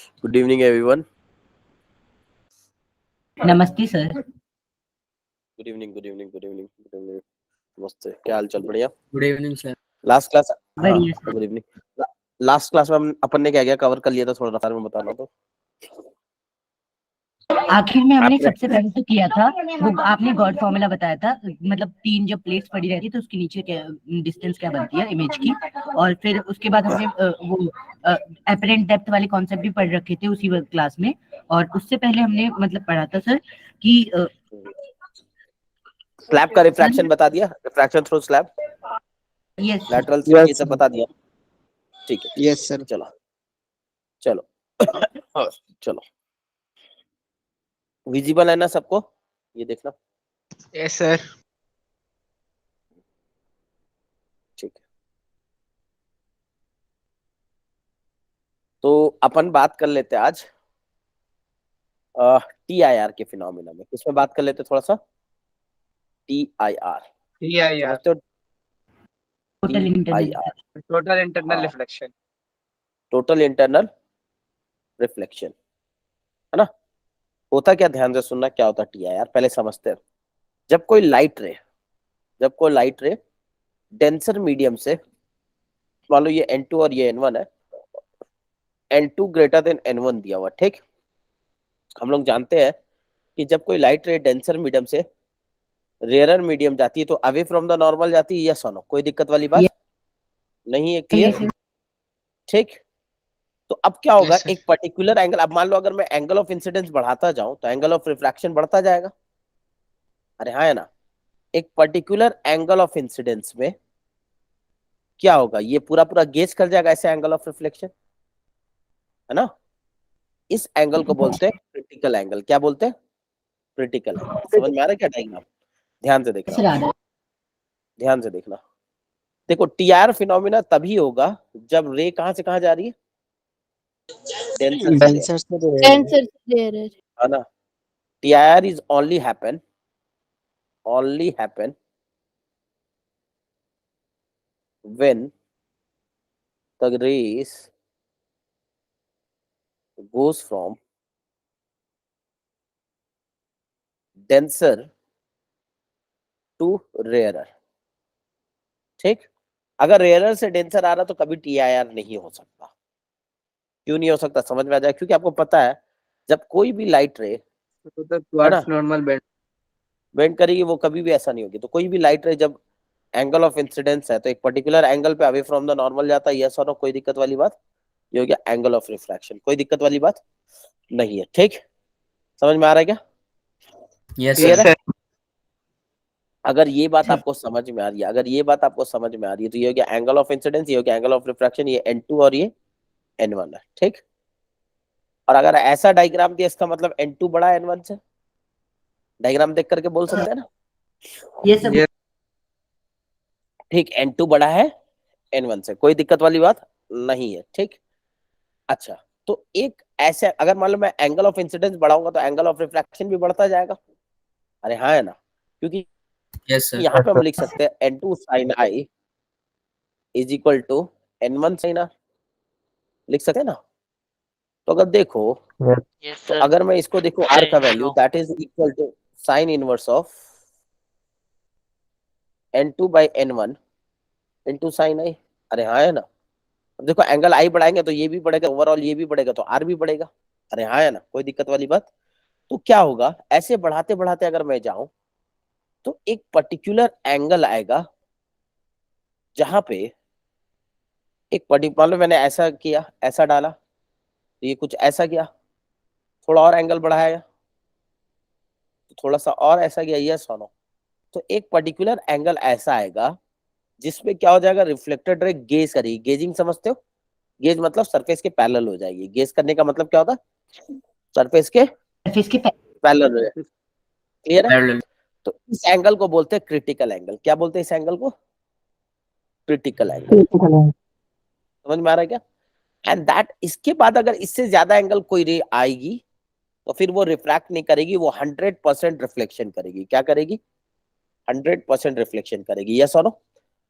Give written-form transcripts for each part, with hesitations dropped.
Good evening everyone. नमस्ते sir. Good evening good evening good evening good evening. नमस्ते, क्या हाल चाल? बढ़िया। Good evening sir. Last class, हाँ बढ़िया sir. Good evening. Last class में अपन ने क्या क्या कवर कर लिया था, थोड़ा रफ्तार में बताना। तो आखिर में हमने सबसे पहले तो किया था वो आपने गॉड फॉर्मूला बताया था, मतलब 3 जब प्लेट्स पड़ी रहती है तो उसके नीचे क्या डिस्टेंस क्या बनती है इमेज की, और फिर उसके बाद हमने वो अपरेंट डेप्थ वाले कॉन्सेप्ट भी पढ़ रखे थे उसी क्लास में। और उससे पहले हमने मतलब पढ़ा था सर कि स्लैब का रिफ्रैक्शन बता दिया, refraction through slab, yes lateral slit, ये सब बता दिया। ठीक है, यस सर। चलो चलो चलो, विजिबल है ना सबको? ये देखना। Yes sir. ठीक है, तो अपन बात कर लेते हैं आज TIR के फिनोमिना में। किसमें बात कर लेते थोड़ा सा? TIR समझते हो? Total internal total internal reflection. Total internal reflection, है ना? होता क्या, ध्यान से सुनना, क्या होता है TIR पहले समझते हैं। जब कोई लाइट रे डेंसर मीडियम से, मान लो ये N2 और ये N1 है, N2 ग्रेटर देन N1 दिया हुआ, ठीक। हम लोग जानते हैं कि जब कोई लाइट रे डेंसर मीडियम से रेयरर मीडियम जाती है तो अवे फ्रॉम द नॉर्मल जाती है, यस और नो? कोई दिक्कत वाली बात नहीं है, क्लियर? ठीक। तो अब क्या होगा, Yes, sir. एक पर्टिकुलर एंगल, अब मान लो अगर मैं एंगल ऑफ इंसिडेंस बढ़ाता जाऊं तो एंगल ऑफ रिफ्रैक्शन बढ़ता जाएगा। अरे हाँ, है ना? एक पर्टिकुलर एंगल ऑफ इंसिडेंस में क्या होगा, ये पूरा पूरा गेज कर जाएगा ऐसे एंगल ऑफ रिफ्लेक्शन, है ना? इस एंगल को बोलते हैं क्रिटिकल एंगल। क्या बोलते हैं? Critical angle. समझ में आ रहा है क्या डायग्राम? ध्यान से देखना, ध्यान से देखना। देखो, TIR फिनोमिना तभी होगा जब रे कहां से कहां जा रही है? डेंसर से, है ना? TIR is only happen when the rays goes from denser to rarer, ठीक। अगर रेयरर से डेंसर आ रहा तो कभी TIR नहीं हो सकता। क्यों नहीं हो सकता, समझ में आ जाए। क्योंकि आपको पता है जब कोई भी लाइट रे, है ना, नॉर्मल बेंड करेगी, वो कभी भी ऐसा नहीं होगी। तो कोई भी लाइट रे जब एंगल ऑफ इंसिडेंस है तो एक पर्टिकुलर एंगल पे अवे फ्रॉम द नॉर्मल जाता है, यस और नो? कोई दिक्कत वाली बात? ये हो गया एंगल ऑफ रिफ्रैक्शन, कोई दिक्कत वाली बात नहीं है, ठीक। समझ में आ रहा है क्या? Yes clear sir. है? अगर ये बात आपको समझ में आ रही है, तो ये हो गया एंगल ऑफ इंसिडेंस, ये हो गया एंगल ऑफ रिफ्रैक्शन, ये N2 और ये N1 है, ठीक। और अगर ऐसा डायग्राम दिया, इसका मतलब N2 बड़ा है N1 से। डायग्राम देख करके बोल सकते हैं ना? ये सब ठीक, N2 बड़ा है N1 से, कोई दिक्कत वाली बात नहीं है, ठीक। अच्छा, तो एक ऐसे, अगर मान लो मैं एंगल ऑफ इंसिडेंस बढ़ाऊंगा तो एंगल ऑफ रिफ्रैक्शन भी बढ़ता जाएगा। अरे हाँ, है ना? क्योंकि यस सर। यहाँ पे हम लिख सकते हैं N2 sin I is equal to N1 sin R, लिख सकते हैं ना? तो अगर देखो, तो अगर मैं इसको देखो, R का value that is equal to sine inverse of N2 by N1 into sine I। अरे हाँ, है ना? अब देखो, एंगल I बढ़ाएंगे तो ये भी बढ़ेगा, ओवरऑल ये भी बढ़ेगा, तो R भी बढ़ेगा। अरे हाँ, है ना? कोई दिक्कत वाली बात? तो क्या होगा, ऐसे बढ़ाते बढ़ाते अगर मैं जाऊं तो एक पर्टिकुलर एंगल आएगा जहां पे एक पर्टिकुलर, मान लो मैंने ऐसा किया, ऐसा डाला, तो ये कुछ ऐसा किया, थोड़ा और एंगल बढ़ाया, तो थोड़ा सा और ऐसा किया, यस और नो? तो एक पर्टिकुलर एंगल ऐसा आएगा जिसमें क्या हो जाएगा, रिफ्लेक्टेड रे गेज करेगी। गेजिंग समझते हो? गेज मतलब सरफेस के पैरेलल हो जाएगी। गेज करने का मतलब क्या होता है? सरफेस के पैरेलल हो जाएगी। क्लियर है? तो इस एंगल को बोलते हैं क्रिटिकल एंगल। क्या बोलते हैं इस एंगल को? Critical angle. समझ में आ रहा है क्या? एंड दैट, इसके बाद अगर इससे ज्यादा एंगल कोई रे आएगी तो फिर वो रिफ्रैक्ट नहीं करेगी, वो 100% रिफ्लेक्शन करेगी। क्या करेगी? 100% रिफ्लेक्शन करेगी, यस और नो?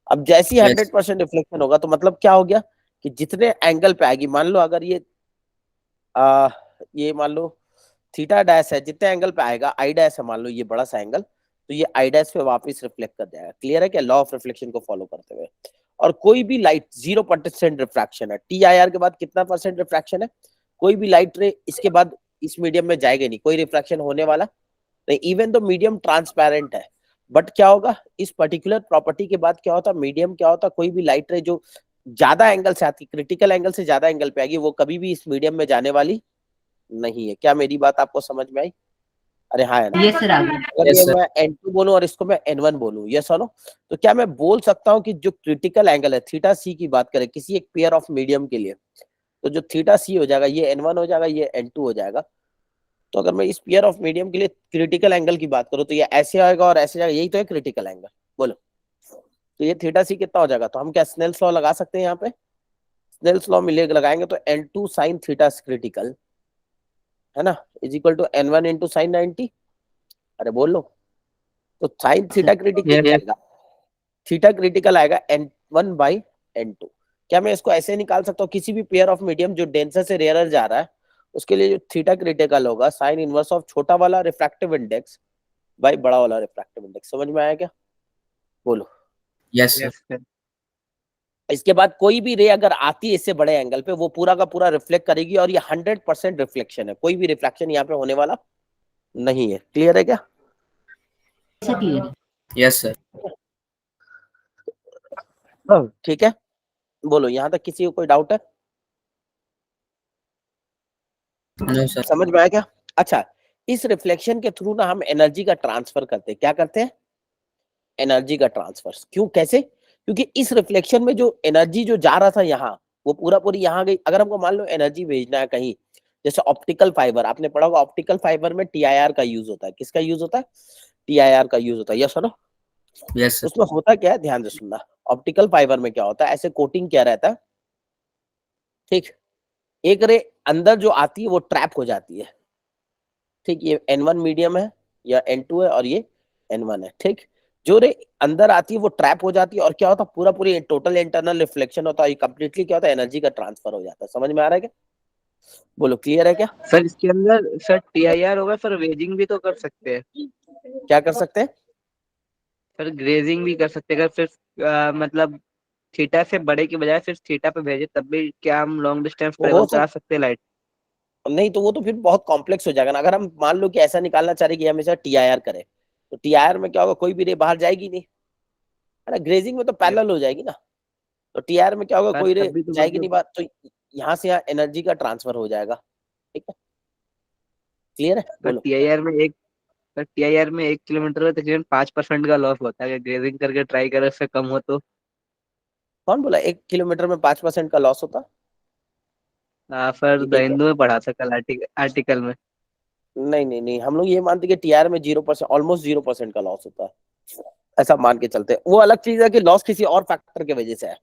अब जैसी 100% रिफ्लेक्शन होगा तो मतलब क्या हो गया कि जितने एंगल पे आएगी, मान लो अगर ये ये मान लो थीटा डैश है, जितने एंगल पे आएगा आई डैश है, मान लो ये बड़ा सा एंगल, तो ये आई डैश पे वापस रिफ्लेक्ट कर जाएगा। क्लियर है क्या, लॉ ऑफ रिफ्लेक्शन को फॉलो करते हुए। और कोई भी लाइट 0% रिफ्रैक्शन है, TIR के बाद कितना परसेंट रिफ्रैक्शन है, कोई भी लाइट रे इसके बाद इस मीडियम में जाएगा नहीं, कोई रिफ्रैक्शन होने वाला नहीं, इवन तो मीडियम ट्रांसपेरेंट है। बट क्या होगा, इस पर्टिकुलर प्रॉपर्टी के बाद क्या होता, मीडियम क्या होता, कोई भी लाइट रे जो ज्यादा एंगल से आती, क्रिटिकल एंगल से ज्यादा एंगल पे आएगी, वो कभी भी इस मीडियम में जाने वाली नहीं है। क्या मेरी बात आपको समझ में आई? अरे हाँ है ना। ये सर आगे। अगर Yes, ये sir. मैं N2 बोलूं और इसको मैं N1 बोलूं, ये सुनो, तो क्या मैं बोल सकता हूँ कि जो क्रिटिकल एंगल है थीटा सी की बात करें किसी एक पेयर ऑफ मीडियम के लिए, तो जो थीटा सी हो जाएगा ये N1 हो जाएगा, ये N2 हो जाएगा। तो अगर मैं इस पेयर ऑफ मीडियम के लिए क्रिटिकल एंगल की बात करूं तो ये ऐसे आएगा और ऐसे जाएगा, यही तो है क्रिटिकल एंगल। बोलो, तो ये थीटा सी कितना हो जाएगा, तो हम क्या स्नेल्स लॉ लगा सकते हैं यहाँ पे? स्नेल्स लॉ मिले लगाएंगे तो N2 साइन थीटा क्रिटिकल है ना, is equal to N1 into sine 90। अरे बोल लो, तो साइन थीटा क्रिटिकल Yes. आएगा, थीटा क्रिटिकल आएगा N1/N2। क्या मैं इसको ऐसे निकाल सकता हूँ, किसी भी पेयर ऑफ मीडियम जो डेंसर से रेयर जा रहा है उसके लिए जो थीटा क्रिटिकल होगा साइन इनवर्स ऑफ छोटा वाला रिफ्रैक्टिव इंडेक्स बाई बड़ा वाला रिफ्रैक्टिव इंडेक्स। समझ में आया क्या? बोलो। Yes, sir. Yes, sir. इसके बाद कोई भी रे अगर आती है इससे बड़े एंगल पे, वो पूरा का पूरा रिफ्लेक्ट करेगी, और ये 100% रिफ्लेक्शन है, कोई भी रिफ्लेक्शन यहाँ पे होने वाला नहीं है। क्लियर है क्या? ऐसा क्लियर है। Yes, sir. ठीक है, बोलो यहाँ तक किसी को कोई डाउट है? No, sir. समझ में आया क्या? अच्छा, इस रिफ्लेक्शन के थ्रू ना हम एनर्जी का ट्रांसफर करते हैं। क्या करते हैं? एनर्जी का ट्रांसफर। क्यों, कैसे? क्योंकि इस रिफ्लेक्शन में जो एनर्जी जो जा रहा था यहाँ, वो पूरा पूरी यहाँ गई। अगर हमको मान लो एनर्जी भेजना है कहीं, जैसे ऑप्टिकल फाइबर, आपने पढ़ा होगा ऑप्टिकल फाइबर में TIR का यूज होता है। किसका यूज होता है? TIR का यूज होता है। यस सुनो, Yes, sir. उसमें होता क्या है, ध्यान से सुनना। ऑप्टिकल फाइबर में क्या होता है, ऐसे कोटिंग क्या रहता है, ठीक, एक रे अंदर जो आती है वो ट्रैप हो जाती है, ठीक, ये N1 मीडियम है या N2 है और ये N1 है, ठीक। जो रे अंदर आती है वो ट्रैप हो जाती है, और क्या होता है, पूरा पूरी टोटल इंटरनल रिफ्लेक्शन होता है, कंप्लीटली क्या होता है, एनर्जी का ट्रांसफर हो जाता है। समझ में आ रहा है क्या? बोलो, क्लियर है क्या? सर इसके अंदर सर TIR होगा, सर वेजिंग भी तो कर सकते हैं। क्या कर सकते हैं? सर ग्रेजिंग भी कर सकते हैं, अगर फिर मतलब थीटा से बड़े की बजाय सिर्फ थीटा पे भेजे तब भी क्या हम लॉन्ग डिस्टेंस वो हो ट्रेवल करा सकते हैं लाइट? नहीं तो वो तो फिर बहुत कॉम्प्लेक्स हो जाएगा ना। अगर हम मान लो कि ऐसा निकालना चाह रहे कि हमेशा TIR करे, तो TIR में क्या होगा, कोई भी रे बाहर जाएगी नहीं, है ना। ग्रेजिंग में तो Yes, पैरेलल हो जाएगी ना, तो TIR में क्या होगा, सर कोई रे तब भी तो जाएगी नहीं मतलब बाहर, तो यहाँ से यहाँ एनर्जी का ट्रांसफर हो जाएगा। ठीक है, क्लियर है? सर बोलो। TIR में 1 किलोमीटर में तकरीबन 5% का लॉस होता है, अगर ग्रेजिंग करके ट्राई करें उससे कम हो तो। कौन बोला 1 किलोमीटर में 5% का लॉस होता? सर द ये क्या? हिंदू में पढ़ा था कल आर्टिकल में। नहीं नहीं नहीं, हम लोग ये मानते कि TIR में 0%, ऑलमोस्ट 0% का लॉस होता है, ऐसा मान के चलते हैं। वो अलग चीज है कि लॉस किसी और फैक्टर की वजह से है,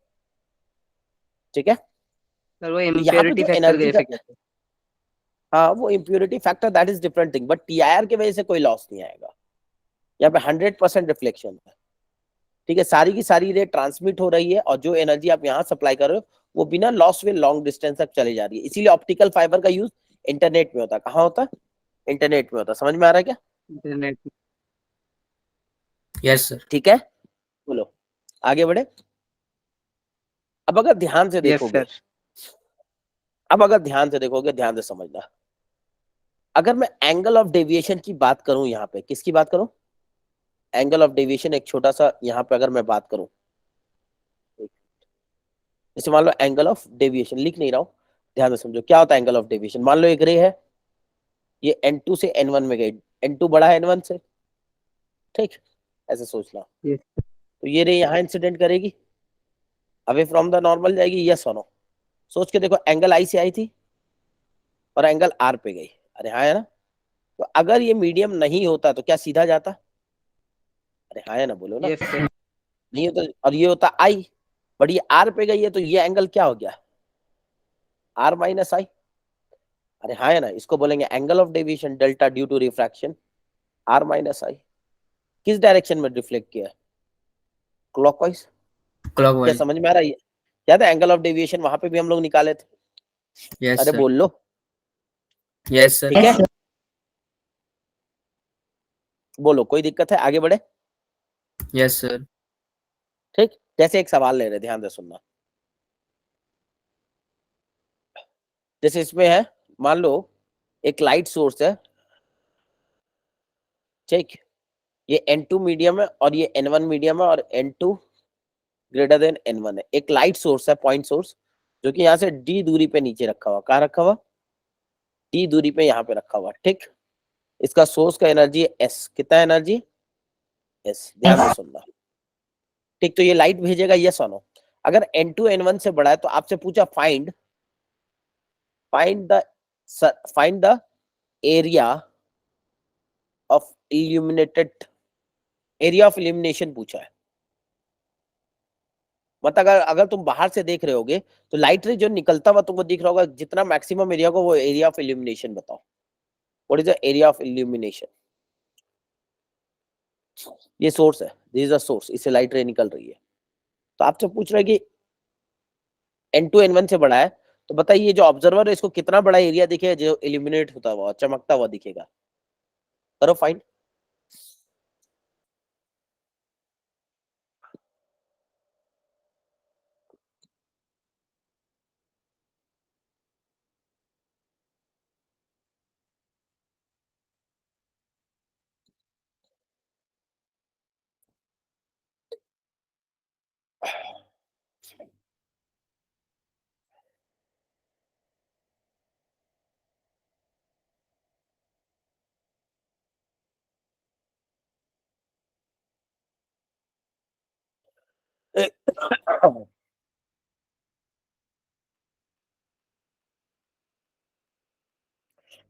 ठीक है। सर वो तो यहाँ पे इम्प्योरिटी जो फैक्टर एनर्जी का, कैसे कहते हैं? हाँ वो impurity factor that is different thing, but TIR की वजह से कोई लॉस नहीं आएगा। यहाँ पे 100% रिफ्लेक्शन है, ठीक है। सारी की सारी रे ट्रांसमिट हो रही है, और जो एनर्जी आप यहाँ सप्लाई कर रहे हो वो बिना लॉस वे लॉन्ग डिस्टेंस तक चली जा रही है। इसीलिए ऑप्टिकल फाइबर का यूज इंटरनेट में होता है। कहाँ होता है? इंटरनेट में होता है। समझ में आ रहा है क्या? इंटरनेट। Yes, sir. ठीक है, बोलो, आगे बढ़े। अब अगर ध्यान से यस देखोगे, सर। अब अगर ध्यान से देखोगे, ध्यान से समझना, अगर मैं एंगल ऑफ डेविएशन की बात करूं, यहाँ पे किसकी बात करूं, एंगल ऑफ डेविएशन, एक छोटा सा यहाँ पे अगर मैं बात करूं, जैसे मान लो एंगल ऑफ डेविएशन, लिख नहीं रहा हूं, ध्यान से समझो क्या होता है एंगल ऑफ डेविएशन। मान लो एक रे है, ये N2 से N1 में गई, N2 बड़ा है N1 से, ठीक, ऐसे सोचना। Yes. तो ये रे यहाँ इंसिडेंट करेगी, अवे फ्रॉम द नॉर्मल जाएगी, यस और नो। सोच के देखो, एंगल आई से आई थी और एंगल आर पे गई, अरे हाँ है ना। तो अगर ये मीडियम नहीं होता तो क्या सीधा जाता? अरे हाँ है ना, बोलो ना। Yes sir. नहीं होता, और ये होता आई, बट ये आर पे गई है, तो ये एंगल क्या हो गया, R-I। अरे हाँ है ना, इसको बोलेंगे angle of deviation delta due to refraction, R-I। किस डायरेक्शन में रिफ्लेक्ट किया है? क्लॉकवाइज। क्या Clockwise. समझ में आ रहा है? याद है एंगल ऑफ डेविएशन वहां पे भी हम लोग निकाले थे? Yes, अरे sir. बोल लो, Yes, sir. ठीक है, बोलो कोई दिक्कत है, आगे बढ़े। Yes, sir. ठीक, जैसे एक सवाल ले रहे, ध्यान से सुनना। जैसे इसमें है, मान लो एक लाइट सोर्स है, ठीक, ये N2 मीडियम है और ये N1 मीडियम है और N2 ग्रेटर देन N1 है। एक लाइट सोर्स है, पॉइंट सोर्स, जो कि यहाँ से D दूरी पे नीचे रखा हुआ। कहाँ रखा हुआ? D दूरी पे यहाँ पे रखा हुआ। ठीक, इसका सोर्स का एनर्जी है S। कितना एनर्जी? S। ध्यान से सुनना। ठीक, तो ये लाइट भेजेगा यस और नो। अगर N2 N1 से बड़ा है तो आपसे पूछा find the area of illumination पूछा है। मतलब अगर तुम बाहर से देख रहे होगे तो लाइट रे जो निकलता हुआ तुमको दिख रहा होगा, जितना मैक्सिमम एरिया को, वो एरिया ऑफ इल्यूमिनेशन बताओ। What is the area of illumination? ये सोर्स है, दिस इज द सोर्स, इससे लाइट रे निकल रही है। तो आपसे पूछ रहा है कि N2 N1 से बड़ा है, तो बताइए जो ऑब्जर्वर है इसको कितना बड़ा एरिया दिखेगा जो इल्यूमिनेट होता हुआ, चमकता हुआ दिखेगा? करो फाइंड।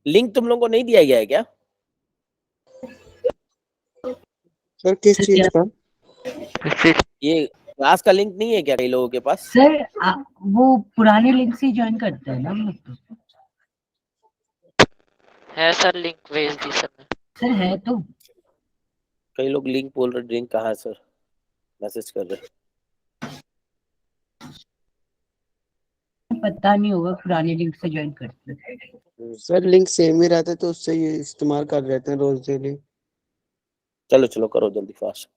लिंक तुम लोगों को नहीं दिया गया है क्या? सर किस चीज का? ये क्लास का लिंक नहीं है क्या कई लोगों के पास? सर वो पुराने लिंक से ज्वाइन करते हैं ना हम लोग तो। है सर, लिंक भेज दी सर ने। सर है तो। कई लोग लिंक बोल रहे, लिंक कहाँ है सर? मैसेज कर रहे। पता नहीं होगा, पुराने लिंक से ज्वाइन करते हैं। सर लिंक सेम ही रहता है तो उससे ये इस्तेमाल कर लेते हैं रोज डेली। चलो चलो करो जल्दी फास्ट।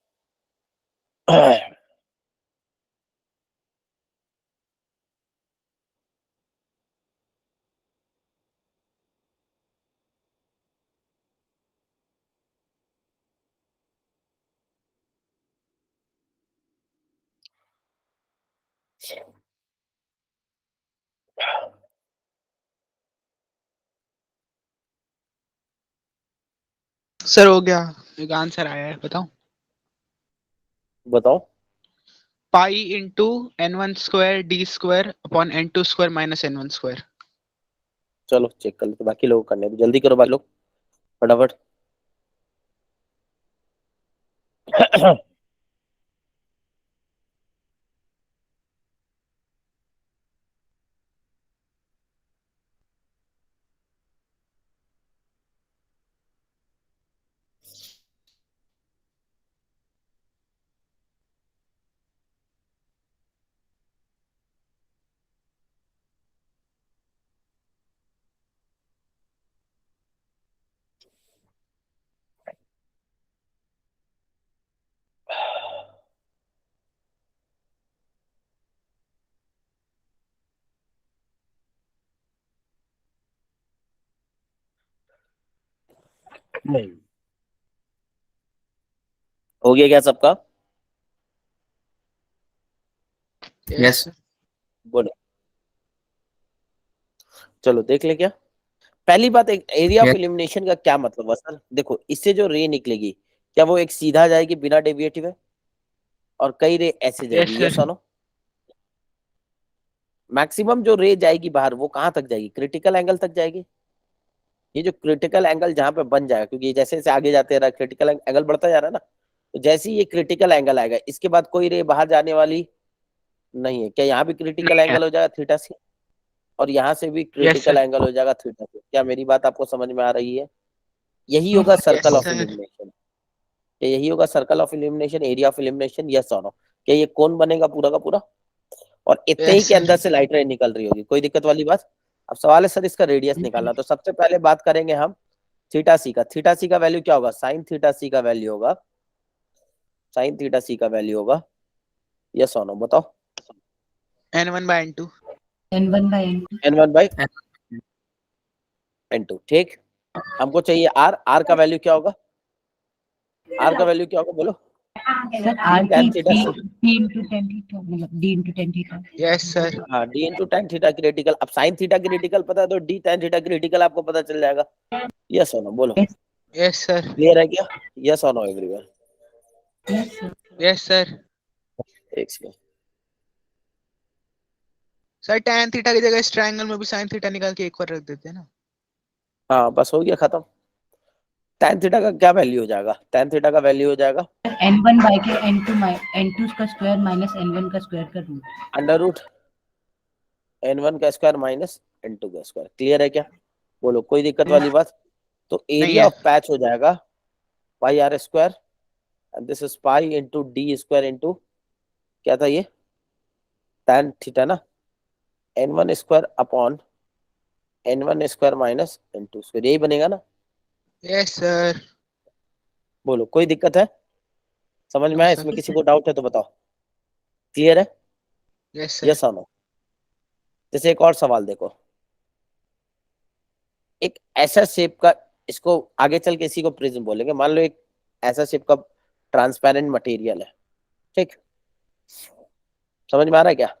सर हो गया, एक आंसर आया है, बताओ। बताओ। Pi into n1 square D square upon n2 square minus n1 square. चलो चेक कर लेते, बाकी लोग करने, जल्दी करो बाकी लोग फटाफट। हो गया क्या सबका? Yes. बोलो। चलो देख ले क्या। पहली बात, एक एरिया ऑफ Yes. इल्यूमिनेशन का क्या मतलब है सर? देखो, इससे जो रे निकलेगी, क्या वो एक सीधा जाएगी बिना डेविएटिव है, और कई रे ऐसे जाएगी, ये सुनो। मैक्सिमम जो रे जाएगी बाहर वो कहाँ तक जाएगी? क्रिटिकल एंगल तक जाएगी। ये जो क्रिटिकल एंगल जहां पे बन जाएगा, क्योंकि जैसे जैसे आगे जाते रहा क्रिटिकल एंगल बढ़ता जा रहा है ना, तो जैसे ही ये क्रिटिकल एंगल आएगा, इसके बाद कोई रे बाहर जाने वाली नहीं है। क्या यहाँ भी क्रिटिकल एंगल हो जाएगा थीटा से, और यहाँ से भी क्रिटिकल एंगल हो जाएगा थीटा से? क्या मेरी बात आपको समझ में आ रही है? यही होगा सर्कल ऑफ इल्यूमिनेशन। क्या यही होगा circle of illumination, area of illumination? Yes और नो? क्या ये कौन बनेगा पूरा का पूरा? और इतने ही के अंदर से लाइट रे निकल रही होगी, कोई दिक्कत वाली बात? अब सवाल है सर इसका रेडियस निकालना, तो सबसे पहले बात करेंगे हम थीटा सी का। थीटा सी का वैल्यू क्या होगा? साइन थीटा सी का वैल्यू होगा, साइन थीटा सी का वैल्यू होगा, यस और नो बताओ। n1/n2। n1/n2। n1/n2, ठीक। हमको चाहिए आर, आर का वैल्यू क्या होगा? आर का वैल्यू क्या होगा बोलो? सर आर tan की थीटा सी। d into tan थीटा, मतलब d into tan theta. Yes sir. हाँ, d इंटू tan थीटा की रेडिकल। अब साइन थीटा की रेडिकल पता है तो d tan थीटा की रेडिकल आपको पता चल जाएगा, यस और नो बोलो। Yes sir. क्लियर है क्या? यस और नो एवरीवन? Yes sir. एक सेकंड। सर tan थीटा की जगह इस ट्रायंगल में भी sin थीटा निकाल के एक बार रख देते हैं ना। हाँ बस हो गया खत्म। tan थीटा का क्या वैल्यू हो जाएगा? tan थीटा का वैल्यू हो जाएगा n1 बाई के n2 का स्क्वायर माइनस n1 का स्क्वायर का रूट। अंडर रूट n1 का स्क्वायर माइनस n2 का स्क्वायर। क्लियर है क्या? बोलो कोई दिक्कत वाली बात? तो नहीं एरिया है। ऑफ पैच हो जाएगा pi r square and this is pi into d square into क्या था ये? tan थीटा ना, n1 square upon n1 square minus n2 square, यही बनेगा ना? Yes sir. बोलो कोई दिक्कत है? समझ में नो आया? सर। इसमें किसी को डाउट है तो बताओ। क्लियर है? Yes sir. यस और नो? जैसे एक और सवाल देखो, एक ऐसा शेप का, इसको आगे चल के इसी को प्रिज्म बोलेंगे। मान लो एक ऐसा शेप का ट्रांसपेरेंट मटेरियल है, ठीक। समझ में आ रहा है क्या?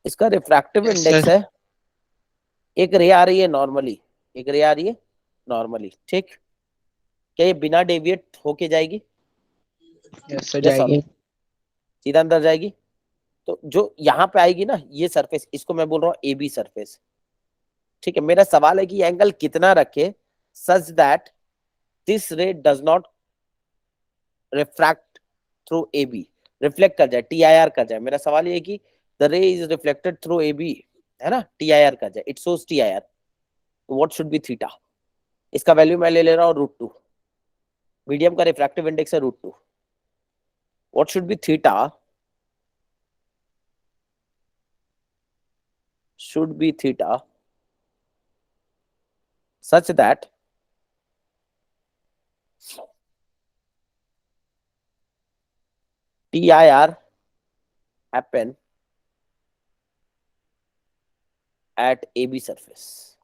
इसका रिफ्रैक्टिव यस इंडेक्स सर। है, एक रे आ रही है नॉर्मली, एक रे आ रही है नॉर्मली, ठीक। क्या ये बिना डेविएट होके जाएगी? यस सर यस और जाएगी। नो? सीधा अंदर जाएगी। तो जो यहाँ पे आएगी ना ये सरफेस, इसको मैं बोल रहा हूँ ए बी सरफेस, ठीक है। मेरा सवाल है कि एंगल कितना रखे such that this ray does not refract through A B, reflect कर जाए, टी आई आर कर जाए। मेरा सवाल ये है कि the ray is reflected through A B, है ना, टी आई आर कर जाए, it shows T I R, what should be theta? इसका वैल्यू मैं ले ले रहा हूँ √2, मीडियम का रिफ्रैक्टिव इंडेक्स है √2, what should be theta? should be theta such that TIR happen at AB surface.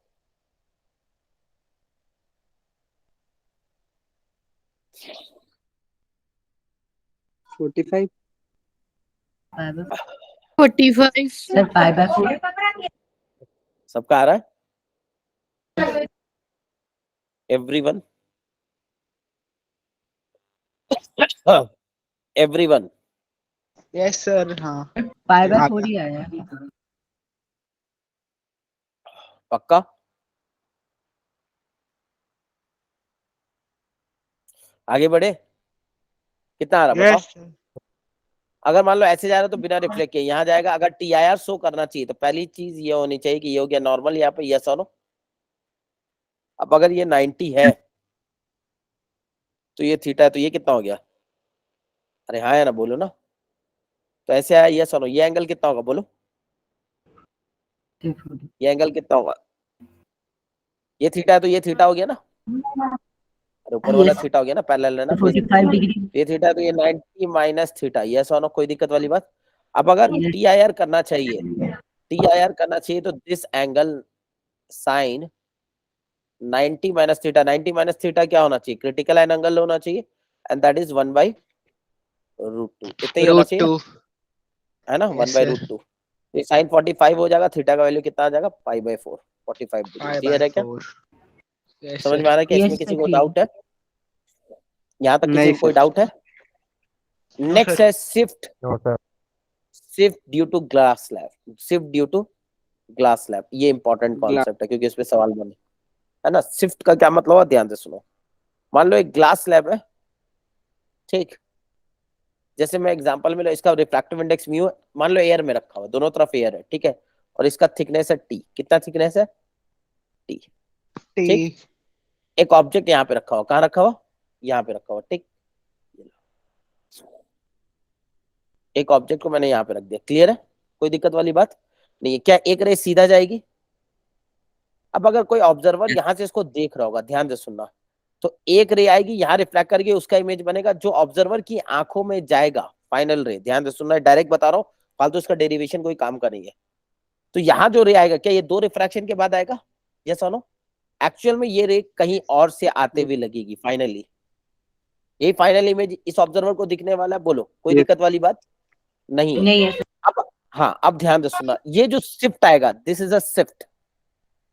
$45। 45 sir pi by 4। सबका आ रहा है? एवरीवन? एवरीवन? Yes sir. हाँ पाई बाय आ 4 गया। ही आया। पक्का? आगे बढ़े? कितना आ रहा बताओ? Yes sir. अगर मान लो ऐसे जा रहा है तो बिना रिफ्लेक्ट किए यहाँ जाएगा। अगर TIR शो करना चाहिए तो पहली चीज ये होनी चाहिए कि ये हो गया नॉर्मल यहाँ पे, यस और नो? अब अगर ये 90 है तो ये थीटा है, तो ये कितना हो गया? अरे हाँ है ना, बोलो ना। तो ऐसे आया, यस और नो? ये एंगल कितना होगा बोलो? ये एंगल कितना होगा? ये थीटा है तो ये थीटा हो गया ना, अरे ऊपर वाला थीटा हो गया ना, पैरेलल है ना, तो 45 डिग्री। ये थीटा है तो ये 90 माइनस थीटा, यस और नो? कोई दिक्कत वाली बात? अब अगर TIR करना चाहिए, TIR करना चाहिए तो this angle sine 90 minus theta, 90 minus theta क्या होना चाहिए? क्रिटिकल एंगल होना चाहिए एंड दैट इज 1/√2, इतना ही होना चाहिए ना, √2। है ना, यस सर। 1/√2। ये साइन 45 हो जाएगा, थीटा का वैल्यू कितना आ जाएगा? π/4, 45 डिग्री। क्लियर है क्या? 5/4। यस समझ में सर। आ रहा है क्या? इसमें यस किसी सर को ठीक डाउट है? यहाँ तक किसी नहीं को कोई सर। डाउट है? No next sir. है shift, shift due to glass slab, shift due to glass slab. ये इंपॉर्टेंट कॉन्सेप्ट है क्योंकि इस पे सवाल बने, है ना। शिफ्ट का क्या मतलब है ध्यान से सुनो। मान लो एक ग्लास स्लैब है, ठीक। जैसे मैं एग्जांपल में लो, इसका रिफ्रैक्टिव इंडेक्स म्यू है, मान लो एयर में रखा हुआ, दोनों तरफ एयर है, ठीक है, और इसका थिकनेस है टी। कितना थिकनेस है? T, T. ठीक। एक ऑब्जेक्ट यहाँ पे रखा हुआ, कहाँ रखा हुआ? यहाँ पे रखा हुआ, ठीक। एक ऑब्जेक्ट को मैंने यहाँ पे रख दिया, क्लियर है? कोई दिक्कत वाली बात नहीं है क्या? एक रे सीधा जाएगी, अब अगर कोई ऑब्जर्वर यहाँ से इसको देख रहा होगा, ध्यान से सुनना, तो एक रे आएगी यहाँ रिफ्लेक्ट करके उसका इमेज बनेगा जो ऑब्जर्वर की आंखों में जाएगा, फाइनल रे। ध्यान से सुनना, डायरेक्ट बता रहा हूँ, फालतू इसका डेरिवेशन कोई काम का नहीं है। तो यहाँ जो रे आएगा, क्या ये 2 रिफ्रैक्शन के बाद आएगा? यस और नो? एक्चुअल में ये रे कहीं और से आते हुए लगेगी फाइनली। यही फाइनल इमेज इस ऑब्जर्वर को दिखने वाला है। बोलो, कोई दिक्कत वाली बात नहीं है? नहीं है सर। अब हाँ, अब ध्यान से सुनना, ये जो शिफ्ट आएगा, दिस इज अ शिफ्ट,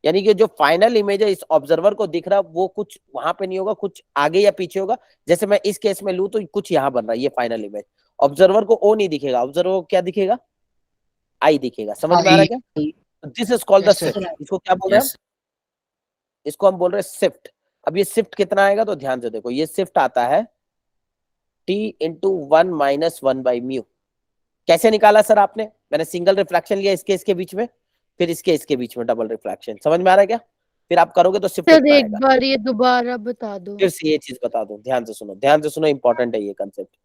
यानी कि जो फाइनल इमेज है इस ऑब्जर्वर को दिख रहा, वो कुछ वहां पे नहीं होगा, कुछ आगे या पीछे होगा। जैसे मैं इस केस में लूं तो कुछ यहाँ बन रहा है, ये फाइनल इमेज। ऑब्जर्वर को ओ नहीं दिखेगा, ऑब्जर्वर को क्या दिखेगा? आई दिखेगा। समझ में आ रहा है क्या? This is called the Yes, sir. Shift. इसको क्या बोल रहे हैं? Yes. इसको हम बोल रहे हैं शिफ्ट। अब ये शिफ्ट कितना आएगा, तो ध्यान से देखो, ये शिफ्ट आता है t into 1 minus 1 by mu. कैसे निकाला सर आपने? मैंने सिंगल रिफ्लेक्शन लिया इसके बीच में, फिर इसके बीच में डबल रिफ्लेक्शन। समझ में आ रहा है क्या? फिर आप करोगे तो शिफ्ट सर कितना एक आएगा? बार ये दोबारा बता दो। फिर से ये चीज बता दूं, ध्यान से सुनो, ध्यान से सुनो, इंपॉर्टेंट है ये कंसेप्ट।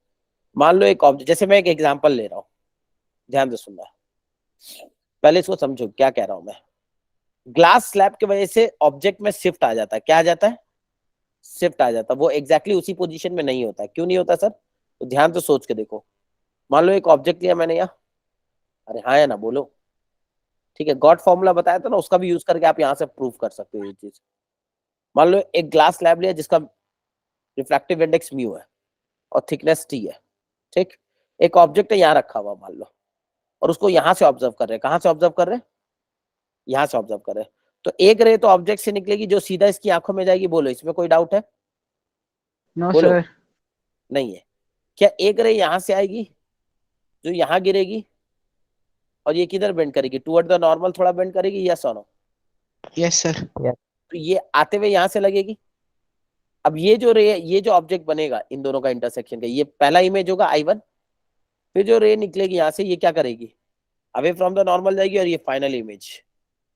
मान लो एक ऑब्जेक्ट, जैसे मैं एक एग्जांपल ले रहा हूँ, ध्यान से सुनना, पहले इसको समझो क्या कह रहा हूं मैं। ग्लास स्लैब की वजह से ऑब्जेक्ट में शिफ्ट आ जाता है। क्या आ जाता है? शिफ्ट आ जाता है। वो एग्जैक्टली उसी पोजीशन में नहीं होता। क्यों नहीं होता सर? तो ध्यान से सोच के देखो। मान लो एक ऑब्जेक्ट लिया मैंने यहाँ, अरे हाँ या ना बोलो, ठीक है, गॉड फॉर्मूला बताया था ना, उसका भी यूज करके आप यहाँ से प्रूव कर सकते हो ये चीज। मान लो एक ग्लास स्लैब लिया जिसका रिफ्रैक्टिव इंडेक्स म्यू है और थिकनेस टी है, ठीक। एक ऑब्जेक्ट है यहाँ रखा हुआ मान लो, और उसको यहाँ से ऑब्जर्व कर रहे हैं। कहाँ से ऑब्जर्व कर रहे हैं? यहाँ से ऑब्जर्व कर रहे हैं। तो एक रे तो ऑब्जेक्ट से निकलेगी जो सीधा इसकी आंखों में जाएगी। बोलो, इसमें कोई डाउट है? नो बोलो। सर। नहीं है। क्या एक रे यहाँ से आएगी जो यहाँ गिरेगी और ये किधर बेंड करेगी? टुवर्ड द नॉर्मल थोड़ा बेंड करेगी, यस और नो? Yes sir. तो ये आते हुए यहाँ से लगेगी। अब ये जो रे, ये जो ऑब्जेक्ट बनेगा इन दोनों का इंटरसेक्शन का, ये पहला इमेज होगा I1। फिर जो रे निकलेगी यहाँ से, ये क्या करेगी? अवे फ्रॉम द नॉर्मल जाएगी, और ये फाइनल इमेज।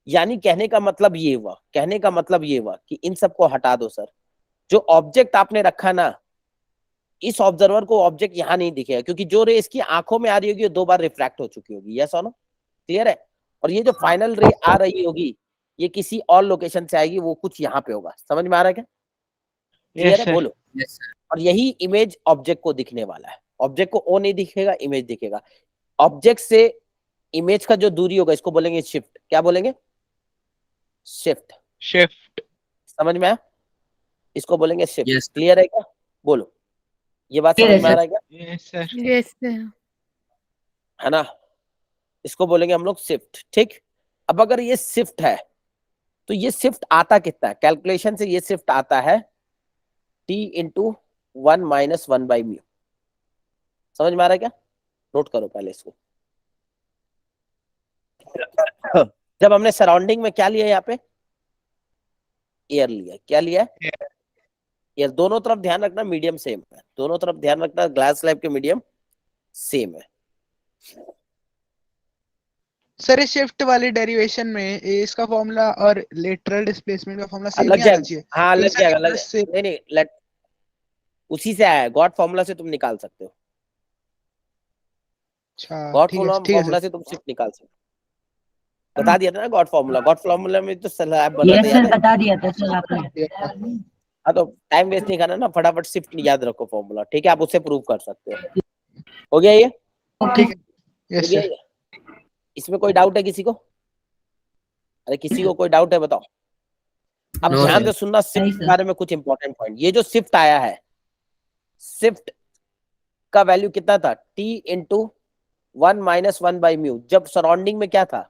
यानी कहने का मतलब ये हुआ, कहने का मतलब ये हुआ कि इन सबको हटा दो सर। जो ऑब्जेक्ट आपने रखा ना, इस ऑब्जर्वर को ऑब्जेक्ट यहाँ नहीं दिखेगा, क्योंकि जो रे इसकी आंखों में आ रही होगी वो 2 बार रिफ्रैक्ट हो चुकी होगी। यस और नो? क्लियर है? और ये जो फाइनल रे आ रही होगी, ये किसी और लोकेशन से आएगी, वो कुछ यहाँ पे होगा। समझ में आ रहा है क्या? क्लियर है? sir. बोलो। Yes, sir. और यही इमेज ऑब्जेक्ट को दिखने वाला है। ऑब्जेक्ट को ओ नहीं दिखेगा, इमेज दिखेगा। ऑब्जेक्ट से इमेज का जो दूरी होगा, इसको बोलेंगे शिफ्ट। क्या बोलेंगे? शिफ्ट। शिफ्ट। समझ में आया? इसको बोलेंगे शिफ्ट। Yes. क्लियर है क्या? बोलो, ये बात Clear समझ है में आ सर। रहा है क्या? Yes sir. Yes sir. है ना? इसको बोलेंगे हम लोग शिफ्ट, ठीक। अब अगर ये शिफ्ट है तो ये शिफ्ट आता कितना है? कैलकुलेशन से ये शिफ्ट आता है t into 1 minus 1 by mu. समझ में आ रहा है क्या? नोट करो पहले इसको। जब हमने सराउंडिंग में क्या लिया, यहाँ पे एयर लिया। क्या लिया है? एयर। दोनों तरफ ध्यान रखना मीडियम सेम है, दोनों तरफ ध्यान रखना ग्लास स्लैब के मीडियम सेम है। सर इस शिफ्ट वाली डेरिवेशन में इसका फॉर्मूला और लेटरल डिस्प्लेसमेंट का फॉर्मूला सेम लग ही आना जाएगा, चाहिए। हाँ लग इनका जाएगा, difference से नहीं नहीं, उसी से आया है। गॉड फॉर्मूला से तुम निकाल सकते हो। अच्छा गॉड ठीक है फॉर्मूला सर। से तुम शिफ्ट निकाल सकते हो। बता दिया था ना गॉड फॉर्मूला। गॉड फॉर्मूला में तो स्लैब बन रहा यस था, सर, याद है? बता दिया था सर आपने। हाँ, तो टाइम वेस्ट नहीं करना ना, फटाफट शिफ्ट याद रखो फॉर्मूला, ठीक है? आप उससे प्रूव कर सकते हो। हो गया ये? ओके। ठीक है। हो यस गया सर। ये? इसमें कोई डाउट है किसी को? अरे किसी को कोई डाउट है बताओ। अब No, ध्यान sir. से सुनना, शिफ्ट नहीं, के सर। बारे में कुछ इंपॉर्टेंट पॉइंट। ये जो शिफ्ट आया है, शिफ्ट का वैल्यू कितना था? t into 1 minus 1 by mu. जब सराउंडिंग में क्या था?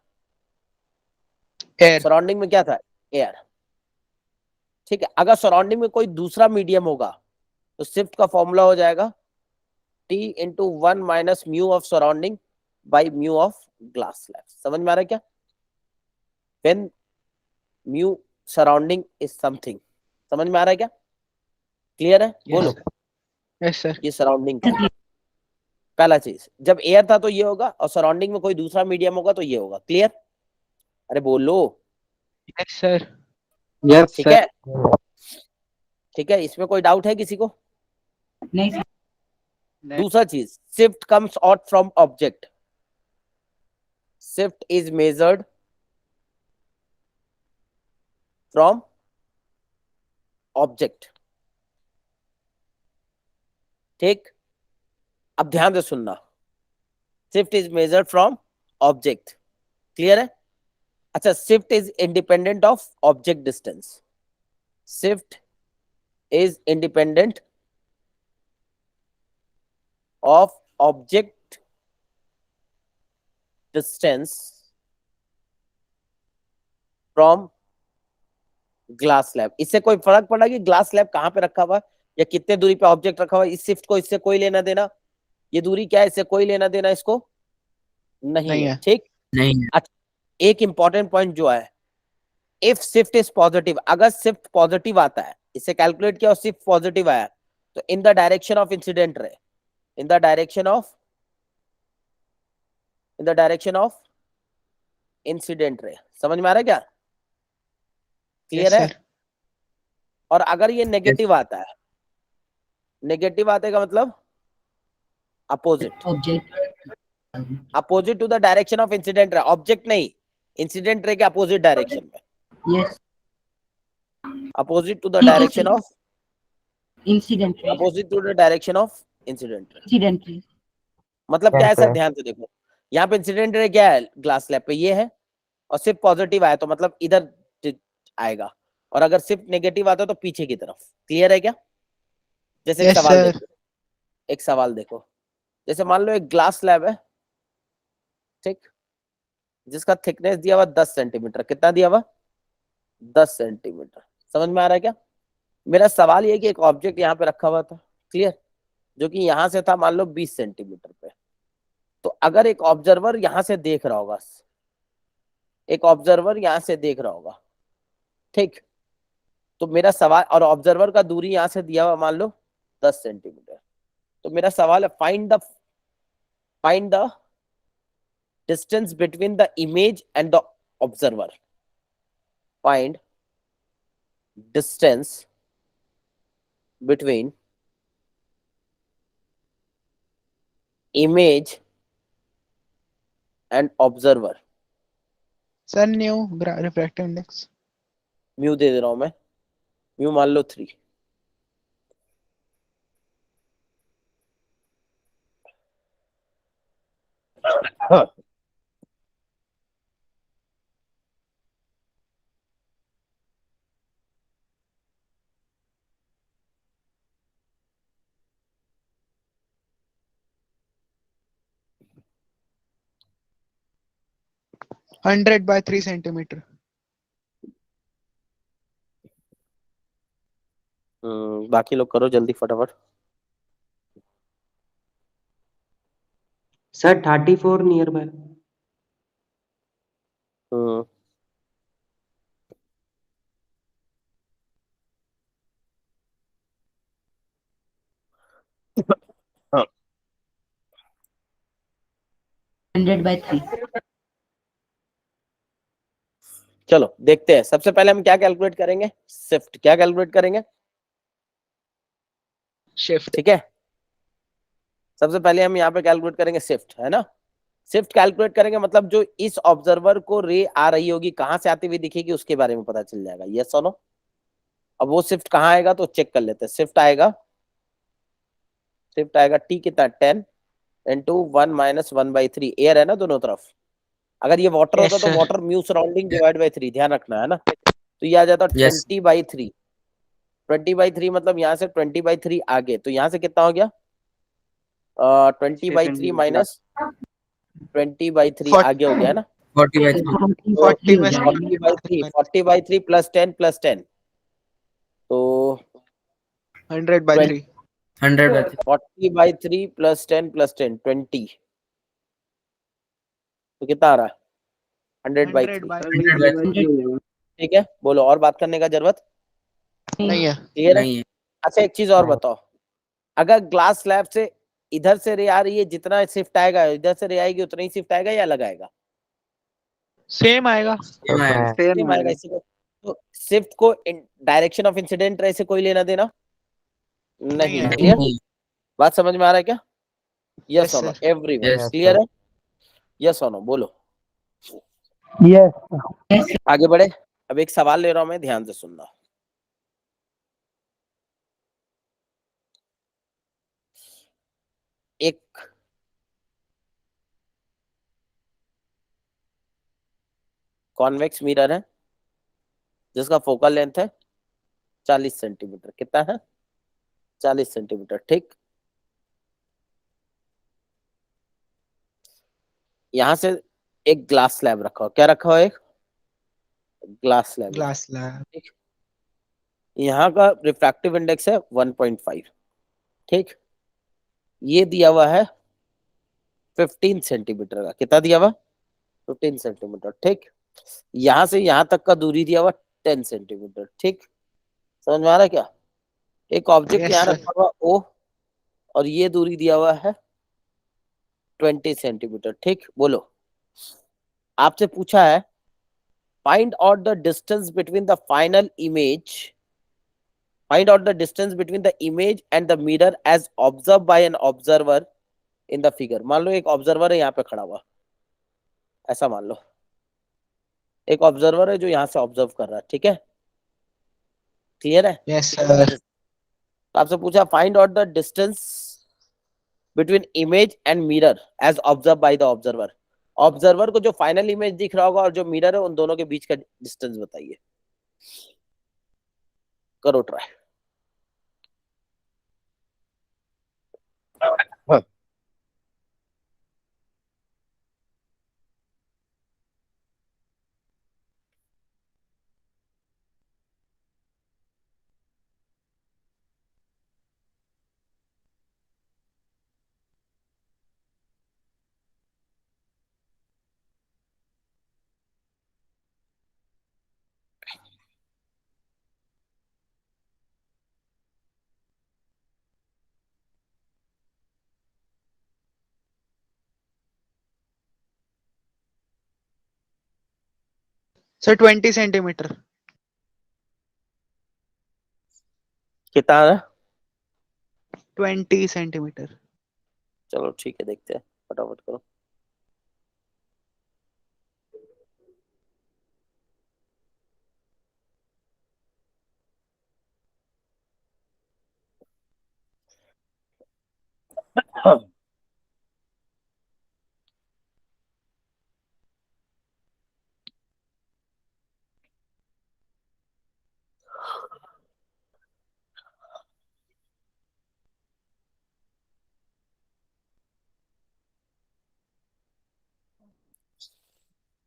एयर। सराउंडिंग में क्या था? एयर। ठीक है। अगर सराउंडिंग में कोई दूसरा मीडियम होगा तो शिफ्ट का फॉर्मूला हो जाएगा t into 1 minus mu of surrounding by mu of glass slab. समझ में आ रहा है क्या? When mu surrounding is something. समझ में आ रहा है क्या? क्लियर है? बोलो। Yes sir. ये सराउंडिंग था। पहला चीज, जब एयर था तो ये होगा, और सराउंडिंग में कोई दूसरा मीडियम होगा तो ये होगा। क्लियर? अरे बोलो। Yes sir. यस ठीक है? ठीक है, इसमें कोई डाउट है किसी को? नहीं सर। दूसरा चीज, shift comes out from object. Shift is measured from object. ठीक, अब ध्यान से सुनना, shift is measured from object, clear है? अच्छा, shift is independent of object distance, shift is independent of object distance from glass slab. इससे कोई फर्क पड़ा कि ग्लास स्लैब कहां पे रखा हुआ है या कितने दूरी पे ऑब्जेक्ट रखा हुआ है? इस शिफ्ट को इससे कोई लेना देना, ये दूरी क्या है, इससे कोई लेना देना इसको नहीं नहीं है। है। ठीक, नहीं है। अच्छा, एक इंपॉर्टेंट पॉइंट जो है, इफ शिफ्ट इज पॉजिटिव, अगर शिफ्ट पॉजिटिव आता है, इसे कैलकुलेट किया और शिफ्ट पॉजिटिव आया, तो इन द डायरेक्शन ऑफ इंसिडेंट रे, इन द डायरेक्शन ऑफ इंसिडेंट रे, समझ में आ रहा है क्या? क्लियर है? और अगर ये नेगेटिव आता है, नेगेटिव आते का मतलब opposite, object opposite to the direction of incident ray, object नहीं, इंसिडेंट रे के अपोजिट डायरेक्शन में, yes opposite to the direction of, incident opposite to the direction of incident ray. Incident मतलब क्या है सर, ध्यान से देखो, यहाँ पे इंसिडेंट रे क्या है, ग्लास स्लैब पे ये है, और सिर्फ पॉजिटिव आया तो मतलब इधर आएगा, और अगर सिर्फ नेगेटिव आता तो पीछे की तरफ। क्लियर है क्या? जैसे एक Yes, सवाल sir. देखो, एक सवाल देखो, जैसे मान लो एक ग्लास स्लैब है, ठीक, जिसका थिकनेस दिया हुआ 10 सेंटीमीटर, कितना दिया हुआ? 10 सेंटीमीटर। समझ में आ रहा है क्या? मेरा सवाल ये है कि एक ऑब्जेक्ट यहाँ पे रखा हुआ था, क्लियर, जो कि यहाँ से था मान लो 20 सेंटीमीटर पे, तो अगर एक ऑब्जर्वर यहाँ से देख रहा होगा, एक ऑब्जर्वर यहाँ से देख रहा होगा, ठीक, तो मेरा सवाल, और ऑब्जर्वर का दूरी यहाँ से दिया हुआ मान लो 10 सेंटीमीटर, तो मेरा सवाल है find the distance between the image and the observer, find distance between image and observer. Sir, new refractive index. Mu दे रहा हूं मैं, म्यू मान लो 3। हाँ, Hundred by 3 centimeter. बाकी लोग करो जल्दी फटाफट। Sir 34 near by. हम्म, हाँ, 100/3 चलो देखते हैं। सबसे पहले हम क्या कैलकुलेट करेंगे? शिफ्ट। क्या कैलकुलेट करेंगे? Shift. ठीक है, सबसे पहले हम यहाँ पे कैलकुलेट करेंगे शिफ्ट, है ना? शिफ्ट कैलकुलेट करेंगे मतलब जो इस ऑब्जर्वर को रे आ रही होगी, कहां से आती हुई दिखेगी, उसके बारे में पता चल जाएगा। यस और नो? अब वो शिफ्ट कहाँ आएगा तो चेक कर लेते हैं। शिफ्ट आएगा टी कितना, 10 इंटू 1 माइनस 1/3। एयर है ना दोनों तरफ, अगर ये वाटर Yes, होता तो sir. Water mu surrounding divide by 3, ध्यान रखना, है ना? तो ये आ जाता Yes. 20/3। 20/3 मतलब यहाँ से 20/3 आगे, तो यहाँ से कितना हो गया? 20/3 माइनस 20/3 Fort- आगे हो गया, है ना? 40/3. 40 में 40/3 प्लस 10 तो 100/3. 100/3. 40/3 प्लस 10 20, तो कितना आ रहा है? 100/3। 100/3. ठीक है, बोलो, और बात करने का जरूरत नहीं है. क्लियर है? नहीं है. अच्छा, एक चीज और बताओ, अगर ग्लास स्लैब से इधर से रे आ रही है, जितना शिफ्ट आएगा इधर से रे आएगी, उतना ही शिफ्ट आएगा या अलग आएगा? Same आएगा. Same आएगा. सेम आएगा। इसी को तो शिफ्ट को डायरेक्शन ऑफ इंसिडेंट रे से कोई लेना देना नहीं। है. क्लियर? नहीं. बात समझ में आ रहा है क्या? यस Yes, और no sir. Everyone? Yes, clear है? यस और नो बोलो, यस आगे बढ़े। अब एक सवाल ले रहा हूं मैं, ध्यान से सुनना। एक कॉन्वेक्स मिरर है जिसका फोकल लेंथ है 40 सेंटीमीटर। कितना है? 40 सेंटीमीटर, ठीक। यहां से एक ग्लास स्लैब रखा हो। क्या रखा हो? एक ग्लास स्लैब। Glass lab. ठीक। यहाँ का रिफ्रैक्टिव इंडेक्स है 1.5, ठीक। ये दिया हुआ है 15 सेंटीमीटर का। कितना दिया हुआ? 15 सेंटीमीटर, ठीक। यहां से यहां तक का दूरी दिया हुआ 10 सेंटीमीटर, ठीक। समझ में आ रहा है क्या? एक ऑब्जेक्ट यस यहाँ सर। रखा हुआ ओ, और ये दूरी दिया हुआ है 20 सेंटीमीटर, ठीक। बोलो, आपसे पूछा है find out the distance between the final image, find out the distance between the image and the mirror as observe by an observer in the figure. मान लो एक ऑब्जर्वर है यहाँ पे खड़ा हुआ, ऐसा मान लो एक ऑब्जर्वर है जो यहाँ से ऑब्जर्व कर रहा है, ठीक है। क्लियर है? Yes sir. तो आपसे पूछा find out the distance between image and mirror as observe by the observer. Observer को जो फाइनल इमेज दिख रहा होगा और जो मिरर है, उन दोनों के बीच का डिस्टेंस बताइए। करो ट्राई। हाँ। Sir 20 centimetre. कितना है? 20 सेंटीमीटर। चलो ठीक है, देखते हैं, फटाफट करो। हाँ।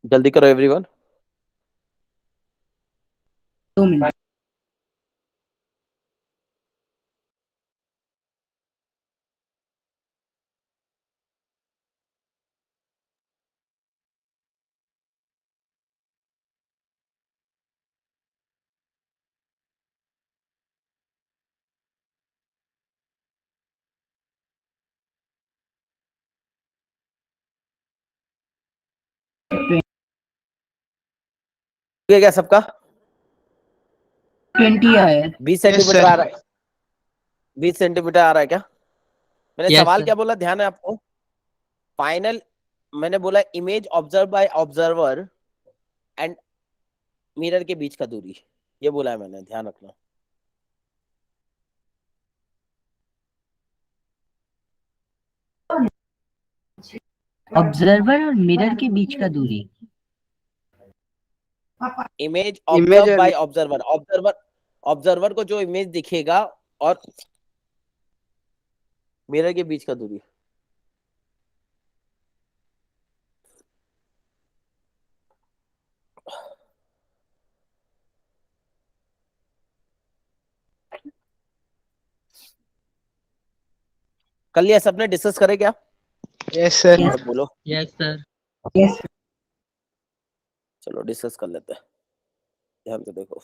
जल्दी करो एवरीवन। 2 मिनट। ठीक है क्या सबका? 20 आया है। 20 यस सेंटीमीटर आ सर। रहा है? 20 सेंटीमीटर आ रहा है क्या? मैंने यस सवाल सर। क्या बोला, ध्यान है आपको? फाइनल, मैंने बोला image observe by observer and mirror के बीच का दूरी, ये बोला है मैंने, ध्यान रखना। ऑब्जर्वर और मिरर के बीच का दूरी। इमेज इमेज ऑब्जर्व और बाय ऑब्जर्वर, ऑब्जर्वर, ऑब्जर्वर को जो इमेज दिखेगा और मिरर के बीच का दूरी। कल ये सबने डिस्कस करे क्या? Yes sir. Yes. अब बोलो। Yes sir. यस। चलो डिस्कस कर लेते हैं, ध्यान से देखो।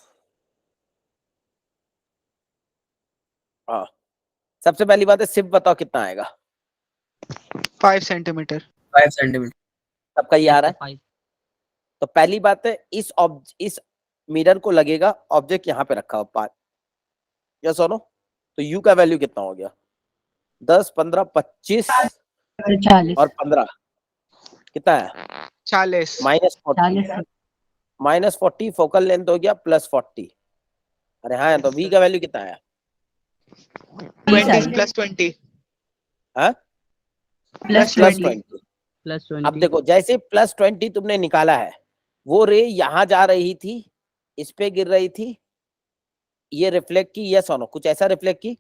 हाँ, सबसे पहली बात है सिर्फ बताओ कितना आएगा। 5 सेंटीमीटर। 5 सेंटीमीटर। सबका ये आ रहा है। 5। तो पहली बात है इस मिरर को लगेगा ऑब्जेक्ट यहाँ पे रखा हो 5, या सुनो, तो यू का वैल्यू कितना हो गया? 10, 15, 25 40। और 15 कितना है? -40। -40। 40। -40 फोकल लेंथ हो गया +40। अरे हाँ, तो v का वैल्यू कितना आया? 20 plus 20 हाँ, प्लस +20। 20 प्लस अब 20 देखो जैसे +20 तुमने निकाला है, वो रे यहाँ जा रही थी, इस पे गिर रही थी, ये रिफ्लेक्ट की, यस और नो, कुछ ऐसा रिफ्लेक्ट की,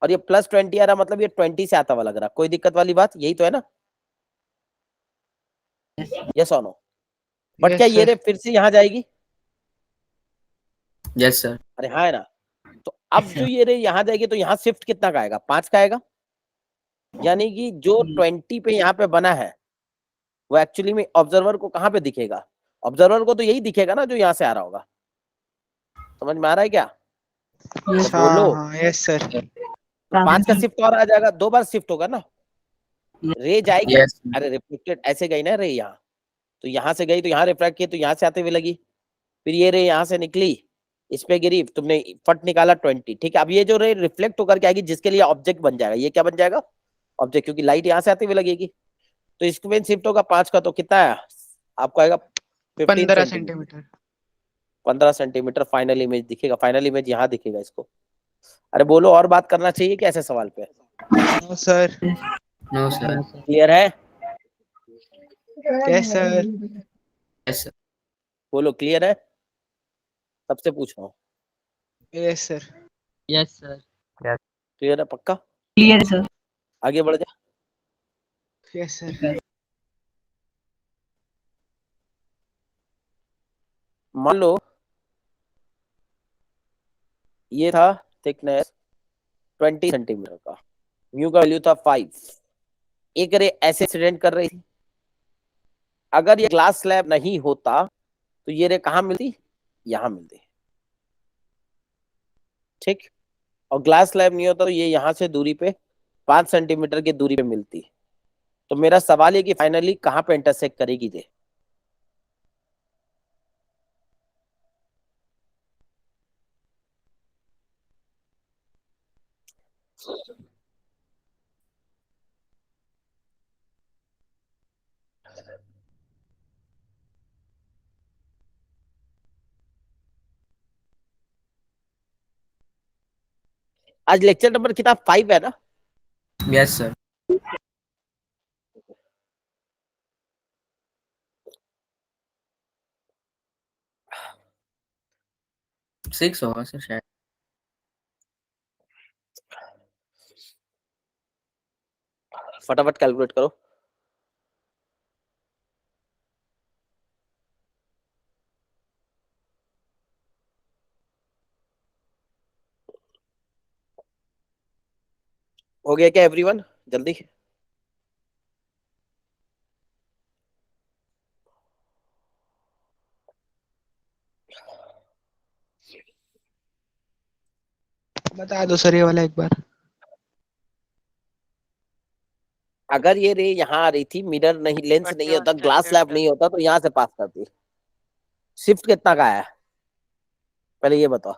और ये +20 आ रहा, मतलब ये 20 से आता हुआ लग रहा। कोई दिक्कत वाली बात? यही तो है ना? यस और नो? बट क्या yes ये sir रे फिर से यहाँ जाएगी? Yes, sir. अरे हाँ है ना? तो अब जो ये रे यहाँ जाएगी तो यहाँ शिफ्ट कितना का आएगा? 5 का आएगा। यानी कि जो 20 पे यहाँ पे बना है वो एक्चुअली में ऑब्जर्वर को कहाँ पे दिखेगा? ऑब्जर्वर को तो यही दिखेगा ना जो यहाँ से आ रहा होगा। समझ में आ रहा है क्या? तो बोलो, हाँ yes sir 5 का शिफ्ट और आ जाएगा, 2 बार शिफ्ट होगा ना। रे जाएगी, Yes. अरे रिफ्लेक्टेड ऐसे गई ना रे यहाँ, तो यहाँ से गई तो यहाँ रिफ्रैक्ट की तो यहाँ से आते हुए लगी, फिर ये रे यहाँ से निकली, इस पे गिरी, तुमने फट निकाला 20। ठीक है, अब ये जो रे रिफ्लेक्ट होकर के आएगी, जिसके लिए ऑब्जेक्ट बन जाएगा, ये क्या बन जाएगा? ऑब्जेक्ट, क्योंकि लाइट यहाँ से आते हुए लगेगी। तो इसमें शिफ्ट होगा 5 का, तो कितना है आपको? आएगा 15 15 centimetre. Centimetre 15 centimetre final image दिखेगा। फाइनल इमेज यहाँ दिखेगा इसको। अरे बोलो, और बात करना चाहिए क्या ऐसे सवाल पे? no sir No, sir. Clear है? yes sir Yes, sir. बोलो, क्लियर है? सबसे पूछ रहा हूँ, yes sir yes sir clear है? पक्का? Clear sir. आगे बढ़ जा। yes sir मान लो ये था थिकनेस 20 सेंटीमीटर का, म्यू का वैल्यू था 5। एक रे ऐसे इंसिडेंट कर रही थी, अगर ये ग्लास स्लैब नहीं होता तो ये रे कहाँ मिलती? यहाँ मिलती। ठीक, और ग्लास स्लैब नहीं होता तो ये यहाँ से दूरी पे 5 सेंटीमीटर की दूरी पे मिलती। तो मेरा सवाल है कि फाइनली कहाँ पे इंटरसेक्ट करेगी ये? आज लेक्चर नंबर कितना? 5 है ना? Yes, sir. 6 होगा सर शायद। फटाफट कैलकुलेट करो। हो गया क्या एवरीवन? जल्दी। बता दो सर ये वाला एक बार अगर ये रे यहाँ आ रही थी, मिरर नहीं, लेंस नहीं होता, ग्लास स्लैब नहीं होता, तो यहाँ से पास करती। शिफ्ट कितना का आया पहले ये बताओ?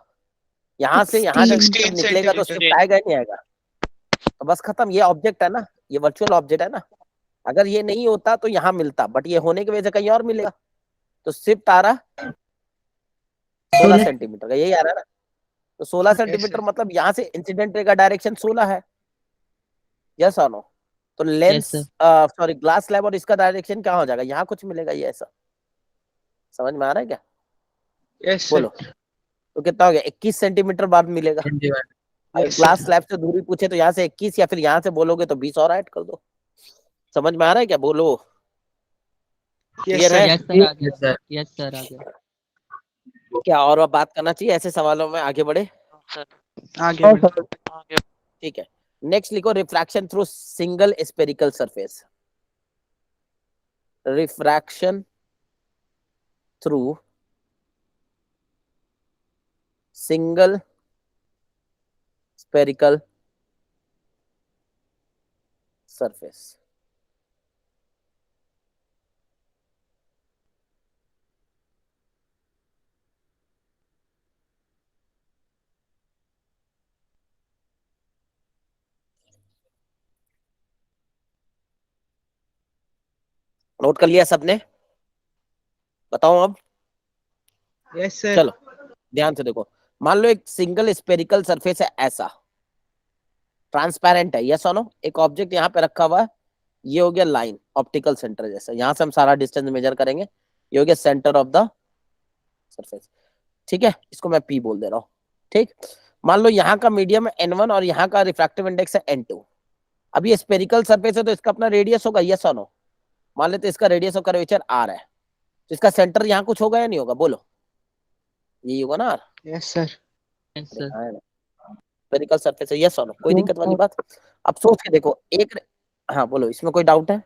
यहाँ से यहाँ जब 16 निकलेगा तो सेंटीमीटर शिफ्ट आएगा नहीं आएगा? तो बस खत्म। ये ऑब्जेक्ट है ना, ये वर्चुअल ऑब्जेक्ट है ना। अगर ये नहीं होता तो यहाँ मिलता, बट ये होने की वजह से कहीं और मिलेगा। तो शिफ्ट आ रहा 16 सेंटीमीटर का, यही आ रहा है ना? तो 16 सेंटीमीटर मतलब यहाँ से इंसिडेंट रे का डायरेक्शन 16 है। यस और नो? तो lens, sir. Sorry, glass slab और इसका डायरेक्शन क्या हो जाएगा? यहाँ कुछ मिलेगा, ये ऐसा। समझ में आ रहा है क्या? yes बोलो, sir तो कितना हो गया? 21 सेंटीमीटर बाद मिलेगा। 21. अगर yes ग्लास sir स्लैब से दूरी पूछे तो यहाँ से 21, या फिर यहाँ से बोलोगे तो 20 और ऐड कर दो। समझ में आ रहा है क्या? बोलो, yes क्लियर sir है? यस सर आ Yes, sir. गया यस सर आ गया क्या और बात करना चाहिए ऐसे सवालों में? आगे बढ़े। सर आगे बढ़ो आगे ठीक है, नेक्स्ट लिखो, refraction through single spherical surface. Refraction through single spherical surface. Note कर लिया सबने? बताओ अब। Yes sir. चलो ध्यान से देखो, मान लो एक सिंगल स्पेरिकल सरफेस है ऐसा, ट्रांसपेरेंट है, यस और नो। एक ऑब्जेक्ट यहाँ पे रखा हुआ है, ये हो गया लाइन ऑप्टिकल सेंटर जैसा, यहाँ से हम सारा डिस्टेंस मेजर करेंगे, ये हो गया सेंटर ऑफ द सरफेस, ठीक है, इसको मैं पी बोल दे रहा हूँ, ठीक। मान लो यहाँ का मीडियम है n1 और यहाँ का रिफ्रैक्टिव इंडेक्स है n2। अब ये स्पेरिकल सरफेस है तो इसका अपना रेडियस होगा, यस और नो। मान लेते इसका रेडियस ऑफ कर्वेचर r है, तो इसका सेंटर यहाँ कुछ होगा या नहीं होगा, बोलो, यही होगा ना r। Yes sir. Yes sir. Spherical surface है, यस और नो, कोई दिक्कत वाली बात। अब सोच के देखो एक, हाँ बोलो, इसमें कोई डाउट है,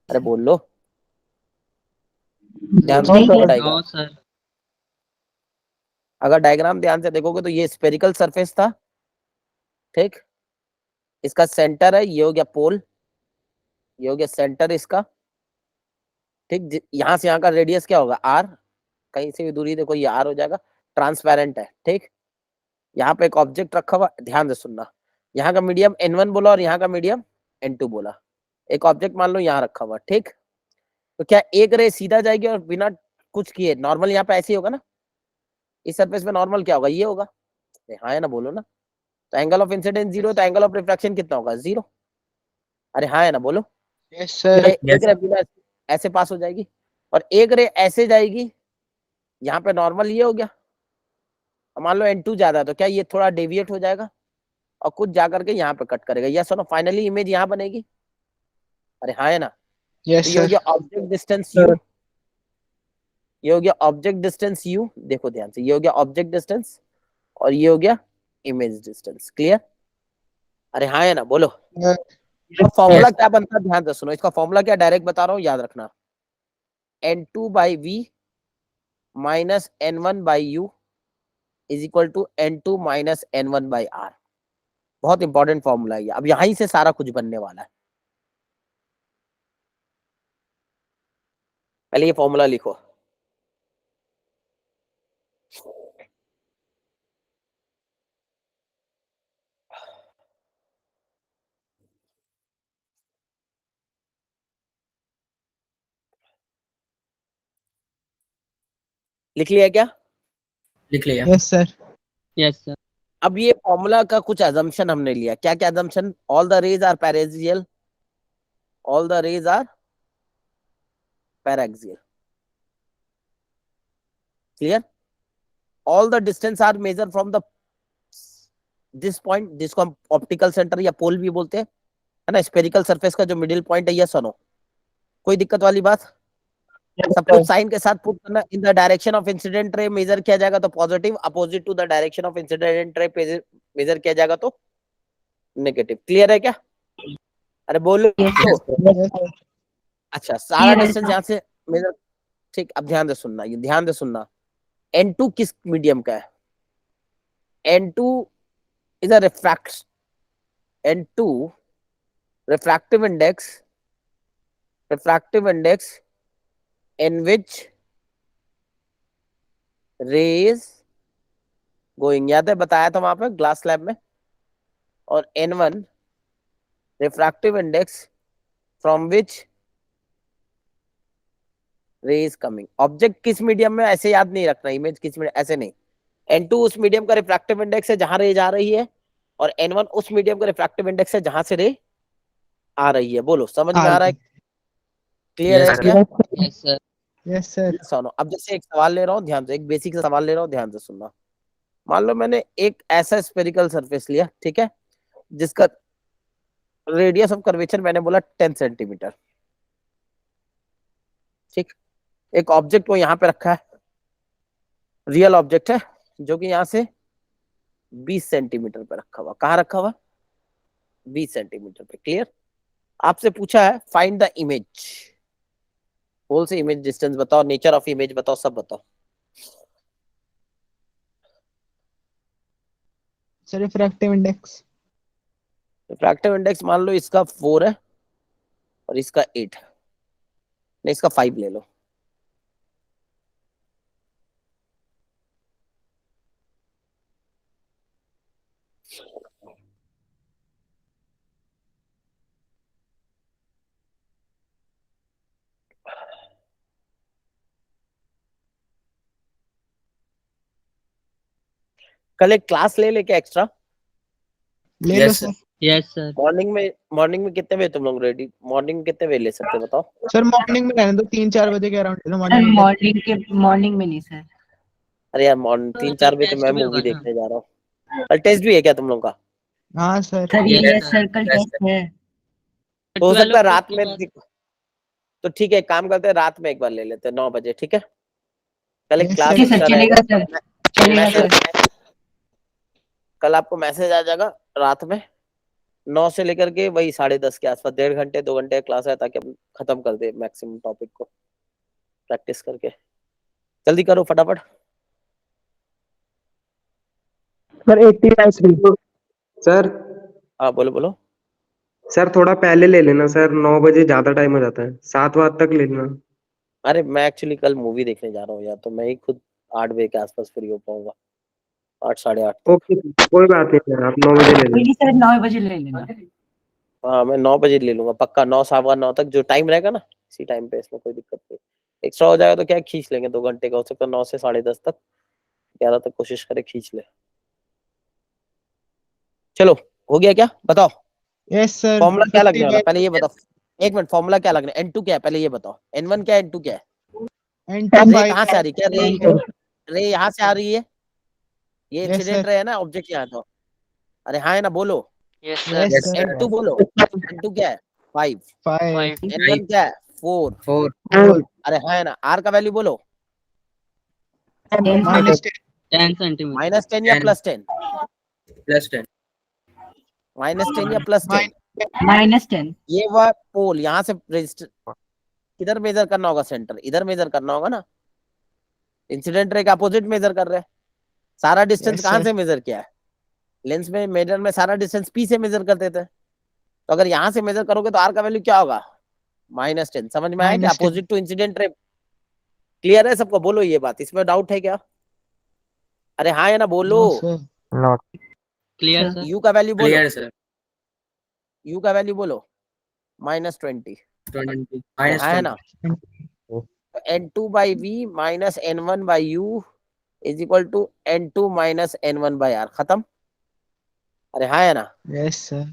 अरे बोल लो, ध्यान से देखो डायग्राम। No sir. अगर डायग्राम ध्यान से देखोगे तो ये स्पेरिकल सरफेस था, ठीक, इसका सेंटर है, ये हो गया पोल, ये हो गया सेंटर इसका, ठीक। यहाँ से यहाँ का रेडियस क्या होगा r, कहीं से भी दूरी देखो ये r हो जाएगा, ट्रांसपेरेंट है, ठीक। यहाँ पे एक ऑब्जेक्ट रखा हुआ, ध्यान से सुनना, यहाँ का मीडियम n1 बोला और यहाँ का मीडियम n2 बोला, एक ऑब्जेक्ट मान लो यहाँ रखा हुआ, ठीक। तो क्या एक रे सीधा जाएगी और बिना कुछ किए, नॉर्मल यहाँ पे ऐसे ही होगा ना, इस सरफेस पे नॉर्मल क्या होगा, ये होगा, हाँ है ना, बोलो ना। तो एंगल ऑफ इंसिडेंस जीरो, तो एंगल ऑफ रिफ्रैक्शन कितना होगा, 0। अरे हाँ है ना, बोलो। Yes sir. एक रे बिना ऐसे पास हो जाएगी और एक रे ऐसे जाएगी, यहाँ पे नॉर्मल ये हो गया, मान लो n2 ज्यादा है तो क्या ये थोड़ा डेविएट हो जाएगा और कुछ जाकर के यहाँ पे कट करेगा, यस और नो, फाइनली इमेज यहाँ बनेगी। अरे हाँ है ना। तो यस ये हो सर। गया ऑब्जेक्ट डिस्टेंस u, ये हो गया ऑब्जेक्ट डिस्टेंस u, देखो ध्यान से, ये हो गया ऑब्जेक्ट डिस्टेंस और ये हो गया इमेज डिस्टेंस, क्लियर। अरे हाँ है ना, बोलो। इसका फॉर्मूला क्या बनता है, ध्यान से सुनो, इसका फॉर्मूला क्या, डायरेक्ट बता रहा हूँ, याद रखना, n2/v minus n1/u is equal to n2 minus n1/r। बहुत इंपॉर्टेंट फॉर्मूला है ये, अब यहीं से सारा कुछ बनने वाला है। पहले ये फॉर्मूला लिखो, लिख लिया क्या। लिख लिया। Yes sir. Yes sir. अब ये फॉर्मूला का कुछ एजम्पशन हमने लिया, क्या क्या assumption, all the rays are paraxial, all the rays are paraxial, clear, all the distance are measure from the this point, जिसको हम ऑप्टिकल सेंटर या पोल भी बोलते हैं, है ना, स्पेरिकल सरफेस का जो मिडिल पॉइंट है, यस और नो, कोई दिक्कत वाली बात। सब कुछ साइन के साथ पुट करना, in the direction of incident ray measure किया जाएगा तो positive, opposite to the direction of incident ray measure किया जाएगा तो नेगेटिव, क्लियर है क्या। अरे बोलो। अच्छा, सारा डिस्टेंस यहाँ से मेजर, ठीक। अब ध्यान से सुनना, ये ध्यान से सुनना, n2 किस मीडियम का है, n2 is a refract, n2 refractive index, refractive index in which rays going, याद है बताया था वहां पे ग्लास लैब में। और n1 refractive index from which ray is coming। Object किस मीडियम में, ऐसे याद नहीं रखना, इमेज किस मीडियम, ऐसे नहीं। n2 उस मीडियम का रिफ्रैक्टिव इंडेक्स है जहां रे जा रही है, और n1 उस मीडियम का रिफ्रैक्टिव इंडेक्स है जहां से रे आ रही है। बोलो, समझ में आ रहा है, क्लियर यस है सर। क्या। Yes sir. Yes sir. सुनो, अब जैसे एक सवाल ले रहा हूँ, ध्यान से, एक बेसिक सा सवाल ले रहा हूँ, ध्यान से सुनना। मान लो मैंने एक ऐसा स्पेरिकल सरफेस लिया, ठीक है, जिसका रेडियस ऑफ कर्वेचर मैंने बोला 10 सेंटीमीटर, ठीक। एक ऑब्जेक्ट को यहाँ पे रखा है, रियल ऑब्जेक्ट है, जो कि यहाँ से 20 सेंटीमीटर पे रखा हुआ, कहाँ रखा हुआ, 20 सेंटीमीटर पे, क्लियर। आपसे पूछा है फाइंड द इमेज, होल से इमेज डिस्टेंस बताओ, नेचर ऑफ इमेज बताओ, सब बताओ। Sir refractive index. Refractive index मान लो इसका 4 है और इसका 8, नहीं इसका 5 ले लो, कल एक क्लास ले लेके एक्स्ट्रा ले लो Yes, sir. Yes sir. Morning में कितने बजे तुम लोग रेडी, मॉर्निंग में कितने बजे ले सकते हो बताओ। सर मॉर्निंग में रहने दो, 3-4 बजे के अराउंड ले लो सर मॉर्निंग में। मॉर्निंग में नहीं सर। अरे यार मॉर्निंग तो 3-4 बजे तो मैं मूवी देखने जा रहा हूँ। कल टेस्ट भी है क्या तुम लोग का? हाँ सर। सर Yes, ये sir. सर कल Yes, टेस्ट है। तो हो सकता है रात में तो ठीक है, एक काम करते हैं रात में एक बार ले लेते हैं 9 बजे, ठीक है। कल एक Yes, क्लास sir. ठीक है सर, एक्स्ट्रा चलेगा रहेगा। सर, चलेगा मैसेज सर। कल आपको मैसेज आ जाएगा रात में 9 से लेकर के वही 10:30 के आसपास, 1.5 घंटे 2 घंटे क्लास है, ताकि हम खत्म कर दे मैक्सिमम टॉपिक को प्रैक्टिस करके। जल्दी करो फटाफट। Sir 80 sir. हाँ बोलो बोलो। सर थोड़ा पहले ले लेना सर, 9 बजे ज्यादा टाइम हो जाता है, 7 तक ले लेना। अरे मैं एक्चुअली कल मूवी देखने जा रहा हूँ यार, तो मैं ही खुद 8 बजे के आसपास फ्री हो पाऊंगा, 8 8:30 तक। ओके कोई बात नहीं सर, आप 9 बजे ले लेना। नहीं सर 9 बजे ले लेना। हाँ मैं 9 बजे ले लूंगा पक्का, 9 9:15 तक जो टाइम रहेगा ना, इसी टाइम पे, इसमें कोई दिक्कत नहीं। एक्स्ट्रा हो जाएगा तो क्या खींच लेंगे, 2 घंटे का हो सकता है, 9 से 10:30 तक, 11 तक कोशिश करें खींच ले। चलो हो गया क्या बताओ। Yes sir. फॉर्मूला क्या लगने वाला पहले ये बताओ, एक मिनट, फॉर्मूला क्या लगना है, N2 क्या है पहले ये बताओ, N1 क्या है N2 क्या है। रे कहाँ से आ रही है, क्या रे यहाँ से आ रही है, ये इंसिडेंट रे है ना, ऑब्जेक्ट यहाँ तो। अरे हाँ है ना, बोलो। Yes sir. Yes, sir. N2 बोलो। N2 क्या है 5, 5 N1 क्या है 4। 4. अरे हाँ है ना, R का वैल्यू बोलो। -10 10 सेंटीमीटर। -10 या 10. +10, +10. -10 या +10। -10। ये वह पोल यहाँ से रजिस्टर किधर मेजर करना होगा, सेंटर इधर मेजर करना होगा ना, इंसिडेंट रे के अपोजिट मेजर कर रहे हैं। सारा डिस्टेंस Yes, कहाँ sir. से मेजर किया है, लेंस में मिरर में सारा डिस्टेंस P से मेजर करते थे, तो अगर यहाँ से मेजर करोगे तो R का वैल्यू क्या होगा -10। समझ में आया क्या, -10. Opposite to incident ray. Clear है सबको, बोलो ये बात, इसमें डाउट है क्या। अरे हाँ है ना, बोलो। No, sir. Clear sir. U का वैल्यू बोलो, Clear, sir. U का वैल्यू बोलो -20। 20. हाँ है ना, -20. N2/V - N1/U is equal to N2 - N1/R, खत्म। अरे हाँ है ना, Yes, sir.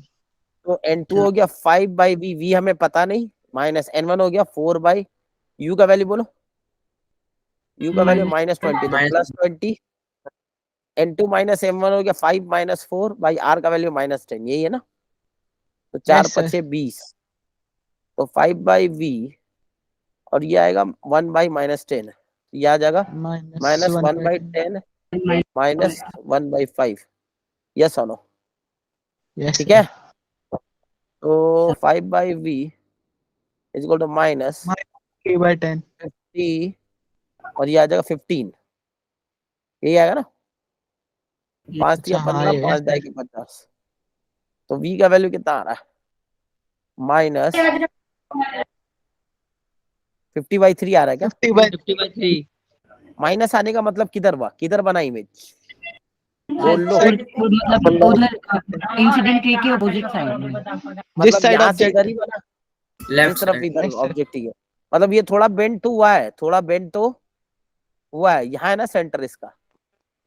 तो N2 हो गया 5/V, V हमें पता नहीं, -N1 हो गया 4/U का वैल्यू बोलो, U का वैल्यू -20 तो +20, N2 - M1 हो गया 5 - 4/R का वैल्यू -10, यही है ना। तो 4 Yes, sir. 5 20, तो 5/V और ये आएगा 1/-10, ये आ जाएगा -1/10 -1/5। यस और नो, Yes, ठीक sir. है। तो 5/V इज इक्वल टू -3/10. -50 और ये आ जाएगा 15, यही आएगा ना। 5 अच्छा, या हाँ 15, ये 5 दाई के 50, तो V का वैल्यू कितना आ रहा है -50/3 आ रहा है क्या। 50/3. माइनस आने का मतलब किधर बना इमेज, बोल लो। मतलब उधर इंसिडेंट रे के अपोजिट साइड में। This मतलब side यहाँ से object. इधर ही बना, Left इस तरफ side. इधर Yes, sir. ऑब्जेक्ट ही है, मतलब ये थोड़ा बेंड तो हुआ है, थोड़ा बेंड तो हुआ है, यहाँ है ना सेंटर इसका,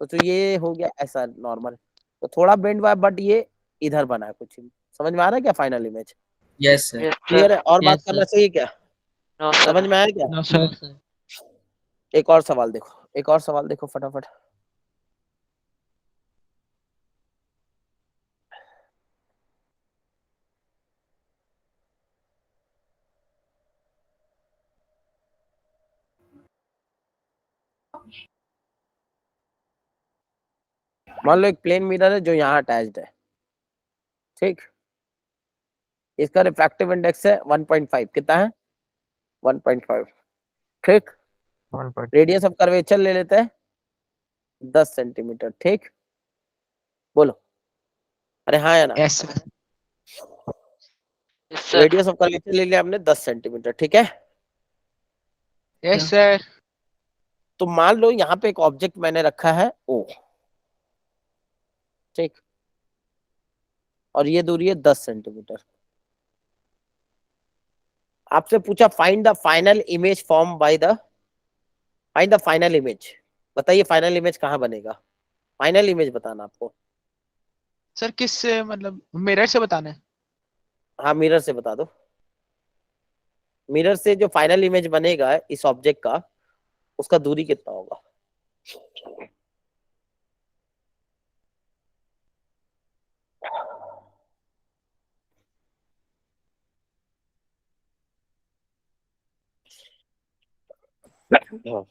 तो ये हो गया ऐसा नॉर्मल, तो थोड़ा बेंड हुआ है, बट ये इधर बना है कुछ, समझ में आ रहा है क्या final image. Yes, sir. Yes clear sir. है, और बात Yes, करना sir. चाहिए क्या, नो समझ सर। में आया क्या। No, sir. एक और सवाल देखो, एक और सवाल देखो फटाफट। मान लो एक प्लेन मिरर है जो यहाँ अटैच्ड है, ठीक, इसका रिफ्रैक्टिव इंडेक्स है 1.5, कितना है 1.5, ठीक। रेडियस ऑफ कर्वेचर ले लेते हैं 10 सेंटीमीटर, ठीक, बोलो। अरे हाँ है ना, Yes, sir. Yes sir. Radius of curvature ले लिया हमने 10 सेंटीमीटर, ठीक है। Yes, sir. तो मान लो यहाँ पे एक ऑब्जेक्ट मैंने रखा है O, ठीक, और ये दूरी है 10 सेंटीमीटर। आपसे पूछा find the final image form by the, find the final image, बताइए फाइनल इमेज कहाँ बनेगा। फाइनल इमेज बताना आपको। सर किस से, मतलब मिरर से बताना है? हाँ मिरर से बता दो। मिरर से जो फाइनल इमेज बनेगा इस ऑब्जेक्ट का, उसका दूरी कितना होगा? हाँ।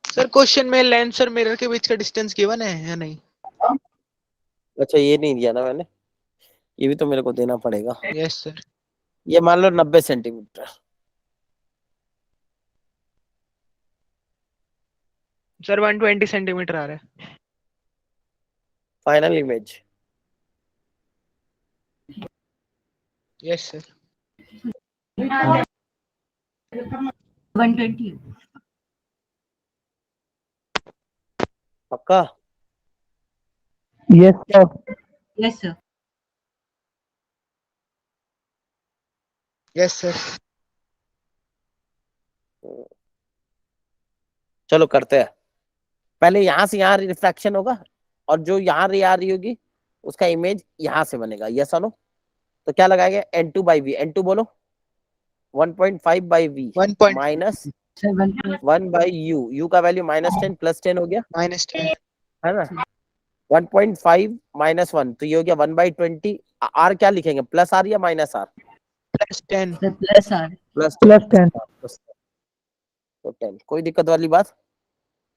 सर क्वेश्चन में लेंस और मिरर के बीच का डिस्टेंस गिवन है या नहीं? अच्छा ये नहीं दिया ना मैंने, ये भी तो मेरे को देना पड़ेगा। Yes sir. ये मान लो 90 सेंटीमीटर। सर 120 सेंटीमीटर आ रहा है। Final image. Yes sir. 120। पक्का? Yes sir. Yes sir. Yes sir. चलो करते हैं। पहले यहां से यहाँ रिफ्रैक्शन होगा, और जो यहाँ रे आ रही होगी उसका इमेज यहां से बनेगा। Yes no? तो क्या लगाएंगे? N2 by V. N2 बोलो। 1.5 by V 1 point minus 7 1 by U. U का वैल्यू -10 + 10 हो गया, -10 है ना? 1.5 - 1 तो ये हो गया 1/20। आर क्या लिखेंगे? प्लस आर या माइनस आर? +10 plus R. +10 तो 10। कोई दिक्कत वाली बात?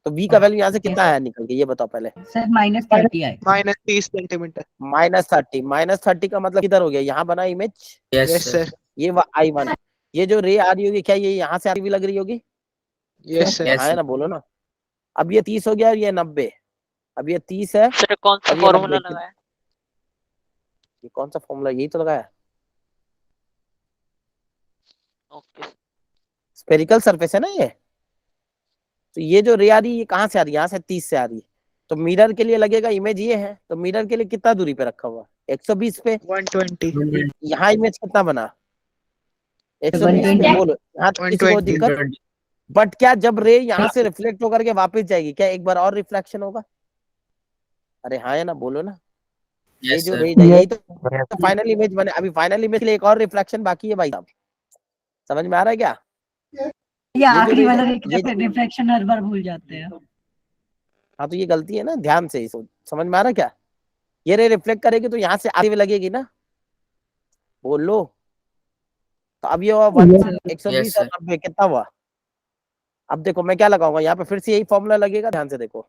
तो v का वैल्यू यहाँ से कितना आया निकल के, ये बताओ पहले। सर -30 आए। -30 सेंटीमीटर। -30 का मतलब किधर हो गया? यहाँ बना image. Yes yes sir. Sir. ये I1, ये जो रे आ रही होगी क्या ये यहाँ से आ रही हुई लग रही होगी? Yes sir. हाँ है ना? बोलो ना। अब ये 30 हो गया और ये 90। अब ये 30 है सर कौन सा और ये फॉर्मूला 90। लगाया? ये कौन सा फॉर्मूला? यही तो लगाया। ओके। स्पेरिकल सरफेस है ना ये। तो ये जो रे आ रही है ये कहाँ से आ रही है? यहाँ से 30 से आ रही है। तो मिरर के लिए लगेगा इमेज ये है, तो मिरर के लिए कितना दूरी पे रखा हुआ? 120 पे। 120 यहाँ इमेज कितना बना? 120 पे। 120। बोलो यहाँ तक किसी को 120 दिक्कत? बट क्या जब रे यहाँ से रिफ्लेक्ट होकर के वापस जाएगी, क्या एक बार और रिफ्लेक्शन होगा? अरे हाँ है ना? बोलो ना। ये यस जो सर। रे है यही तो फाइनल इमेज बने। अभी फाइनल इमेज के लिए एक और रिफ्लेक्शन बाकी है भाई साहब। समझ में आ रहा है क्या? ये जो आखिरी रे वाला ये रिफ्लेक्शन हर बार भूल जाते हैं। हाँ तो ये गलती है ना, ध्यान से इसको। समझ में आ रहा है क्या? ये रे रिफ्लेक्ट करेगी तो यहाँ से आती हुई लगेगी ना। बोलो। तो अब ये हुआ 120 यस और सर। 90 कितना हुआ? अब देखो मैं क्या लगाऊंगा यहाँ पे, फिर से यही फॉर्मूला लगेगा। ध्यान से देखो,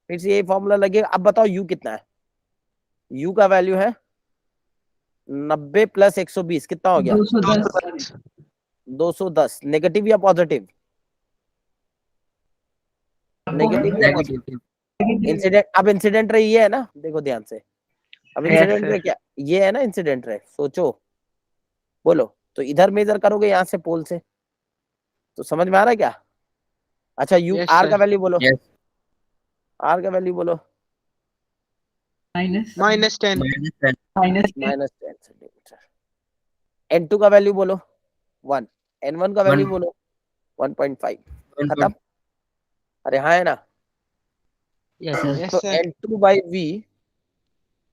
फिर से यही फॉर्मूला लगेगा। अब बताओ यू कितना है? यू का वैल्यू है 90 + 120 कितना हो गया? 210। 210। नेगेटिव या पॉजिटिव? नेगेटिव या पॉजिटिव? नेगेटिव। इंसिडेंट। अब इंसिडेंट रे ये है ना, देखो ध्यान से। अब यस इंसिडेंट रे सर। क्या ये है ना? इंसिडेंट रे सोचो। बोलो। तो इधर मेजर करोगे यहाँ से पोल से, तो समझ में आ रहा है क्या? अच्छा यू यस आर का सर। वैल्यू बोलो। यस। आर का वैल्यू बोलो। -10 -10 -10 -10 सेंटीमीटर। N2 का वैल्यू बोलो 1। N1 का वैल्यू 1 बोलो 1.5। 1 खत्म? अरे हाँ है ना? Yes sir. यस तो sir. N2 by V,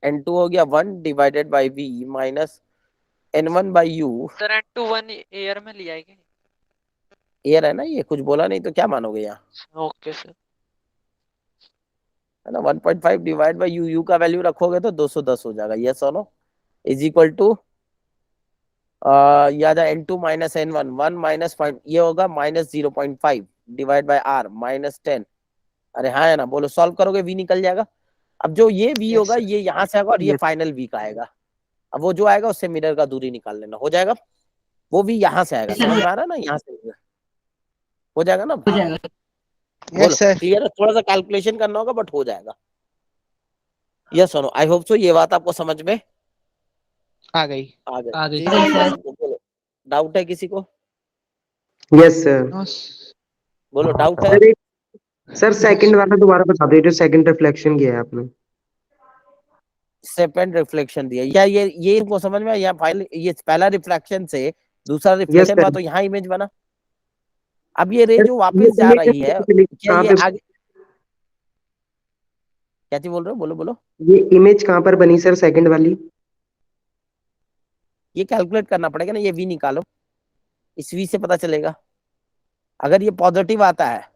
N2 हो गया 1 divided by V minus N1 by U, sir N21 air में लिया है क्या? एयर है ना, ये कुछ बोला नहीं तो क्या मानोगे यहाँ, ओके सर। है ना। 1.5 डिवाइड बाई यू, यू का वैल्यू रखोगे तो 210 हो जाएगा, यस और नो, इज इक्वल टू याद है N2 minus N1, 1 minus point, ये होगा minus 0.5 divide by R minus 10। अरे हाँ है ना, बोलो, सॉल्व करोगे v निकल जाएगा। अब जो ये v Yes, होगा sir. ये यहाँ से आएगा और ये Yes. फाइनल v का आएगा। अब वो जो आएगा उससे मिरर का दूरी निकाल लेना, हो जाएगा। वो v यहाँ से आएगा, समझ में आ रहा है ना, यहाँ से हो जाएगा ना। हो जाएगा। बोलो, Yes, sir. क्लियर है, थोड़ा सा कैलकुलेशन करना होगा बट हो जाएगा। यस सुनो, आई होप सो ये बात आपको समझ में आ गई। आ गई। आ गई। ठीक है, बोलो, डाउट है किसी को? Yes sir. No, बोलो, डाउट है? सर सेकंड वाला दोबारा बता दो, जो सेकंड रिफ्लेक्शन किया है आपने। सेकंड रिफ्लेक्शन दिया, या ये इनको समझ में आया? फाइल, ये पहला रिफ्लेक्शन से दूसरा यस रिफ्लेक्शन सर। हुआ तो यहाँ इमेज बना। अब ये रे सर, जो ये वापस जा इमेज रही है, क्या कहाँ ये पे, आगे, क्या चीज बोल रहे हो, बोलो बोलो। ये इमेज कहाँ पर बनी सर सेकंड वाली? ये कैलकुलेट करना पड़ेगा ना, ये v निकालो, इस v से पता चलेगा। अगर ये पॉजिटिव आता है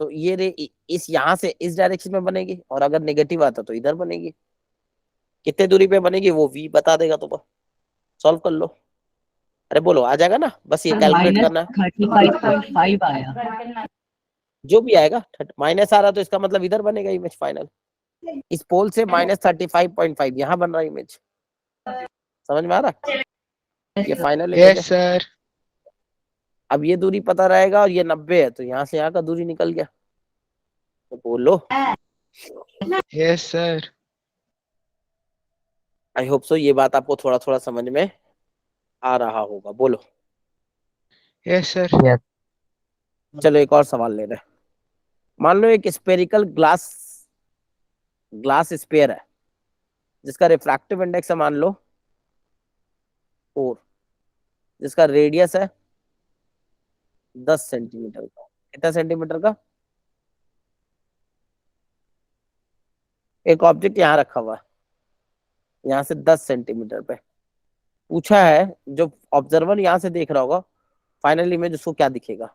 तो ये रे इस यहाँ से इस डायरेक्शन में बनेगी, और अगर नेगेटिव आता तो इधर बनेगी। कितने दूरी पे बनेगी वो v बता देगा, तो सॉल्व कर लो। अरे बोलो, आ जाएगा ना, बस ये कैलकुलेट करना है। -35.5 आया। जो भी आएगा, माइनस आ रहा तो इसका मतलब इधर बनेगा इमेज फाइनल। इस पोल से -35.5 यहाँ बन रहा है इमेज, समझ में आ रहा? ये फाइनल इमेज है। Yes, sir. अब ये दूरी पता रहेगा और ये 90 है, तो यहाँ से यहाँ का दूरी निकल गया, तो बोलो। Yes, sir. I hope so ये बात आपको थोड़ा थोड़ा समझ में आ रहा होगा, बोलो। Yes, sir. चलो एक और सवाल ले रहे हैं। मान लो एक स्पेरिकल ग्लास स्पेयर है, जिसका रिफ्रैक्टिव इंडेक्स है मान लो 4, जिसका रेडियस है 10 सेंटीमीटर का। कितना सेंटीमीटर का? एक ऑब्जेक्ट यहाँ रखा हुआ है, यहाँ से 10 सेंटीमीटर पे पूछा है, जो ऑब्जर्वर यहाँ से देख रहा होगा फाइनल इमेज उसको क्या दिखेगा?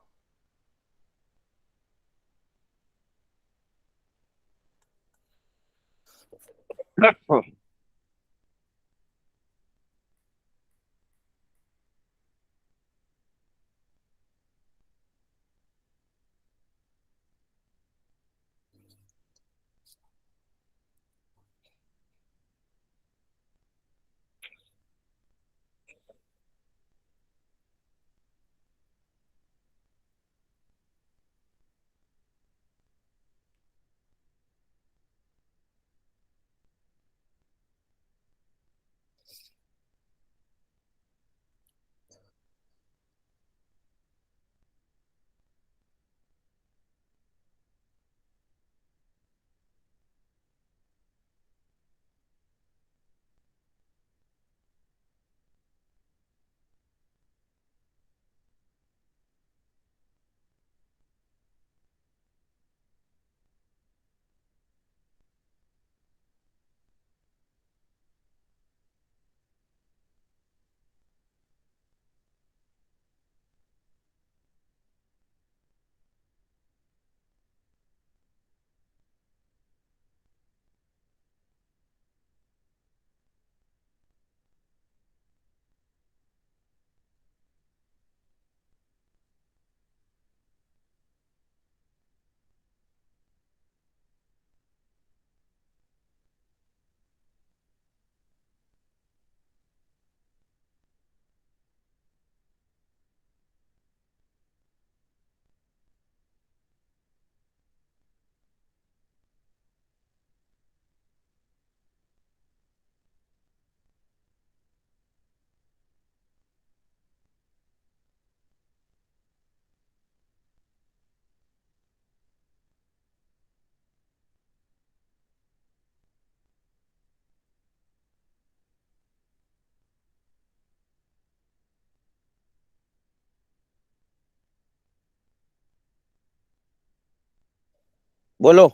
बोलो।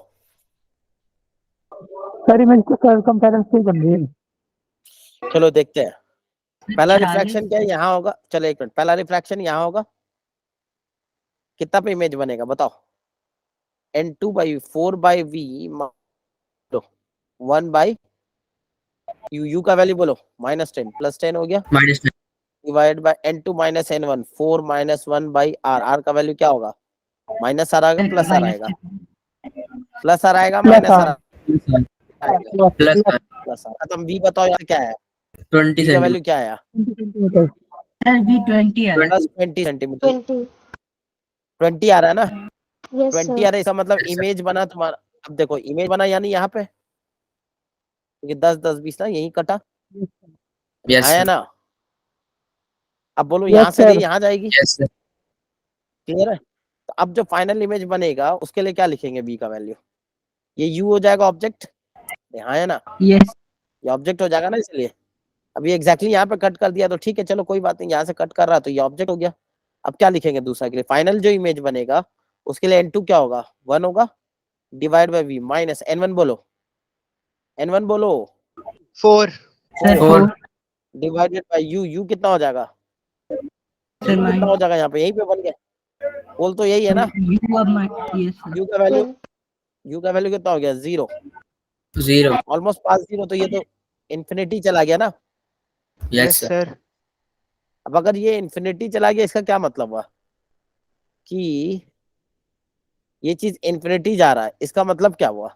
सर इमेज को सर्कमफेरेंस से बन रही है। चलो देखते हैं। पहला 40 रिफ्रैक्शन क्या है, यहाँ होगा। चलो एक मिनट, पहला रिफ्रैक्शन यहाँ होगा, कितना पे इमेज बनेगा बताओ। n2 by 4 by v 1 by u का वैल्यू बोलो -10 +10 हो गया, -10 divide by n2 minus n1 4 minus 1 by r का वैल्यू क्या होगा, माइनस आर आएगा प्लस आर आएगा, प्लस आर आएगा माइनस आर आएगा, प्लस प्लस आर खत्म। v बताओ यार क्या है, 20 v का वैल्यू क्या आया, सर भी 20 आ रहा प्लस 20 सेंटीमीटर, 20 आ रहा है ना, 20 आ रहा है, इसका मतलब इमेज बना तुम्हारा। अब देखो इमेज बना यानी यहाँ पे ये 10 10 20 ना यही कटा यस आया सर, ना। अब बोलो यहाँ से रे यहाँ जाएगी, यस सर, क्लियर है। तो अब जो फाइनल इमेज बनेगा उसके लिए क्या लिखेंगे v का वैल्यू, ये u हो जाएगा ऑब्जेक्ट, यहाँ है ना, यस ये ऑब्जेक्ट हो जाएगा ना, इसलिए अब ये एग्जैक्टली यहाँ पे कट कर दिया तो ठीक है, चलो कोई बात नहीं, यहाँ से कट कर रहा तो ये ऑब्जेक्ट हो गया। अब क्या लिखेंगे दूसरा के लिए, फाइनल जो इमेज बनेगा उसके लिए n2 क्या होगा 1 होगा, divide by v minus n1 बोलो, n1 बोलो 4 सर 4 डिवाइडेड बाय u कितना हो जाएगा, सर कितना हो जाएगा यहाँ पे, यहीं पे बन गया, बोल तो यही है ना। यू अब यस सर u का वैल्यू कितना हो गया 0, 0 ऑलमोस्ट पास 0, तो ये तो इन्फिनिटी चला गया ना। यस सर, सर अब अगर ये इन्फिनिटी चला गया इसका क्या मतलब हुआ कि ये चीज इन्फिनिटी जा रहा है, इसका मतलब क्या हुआ,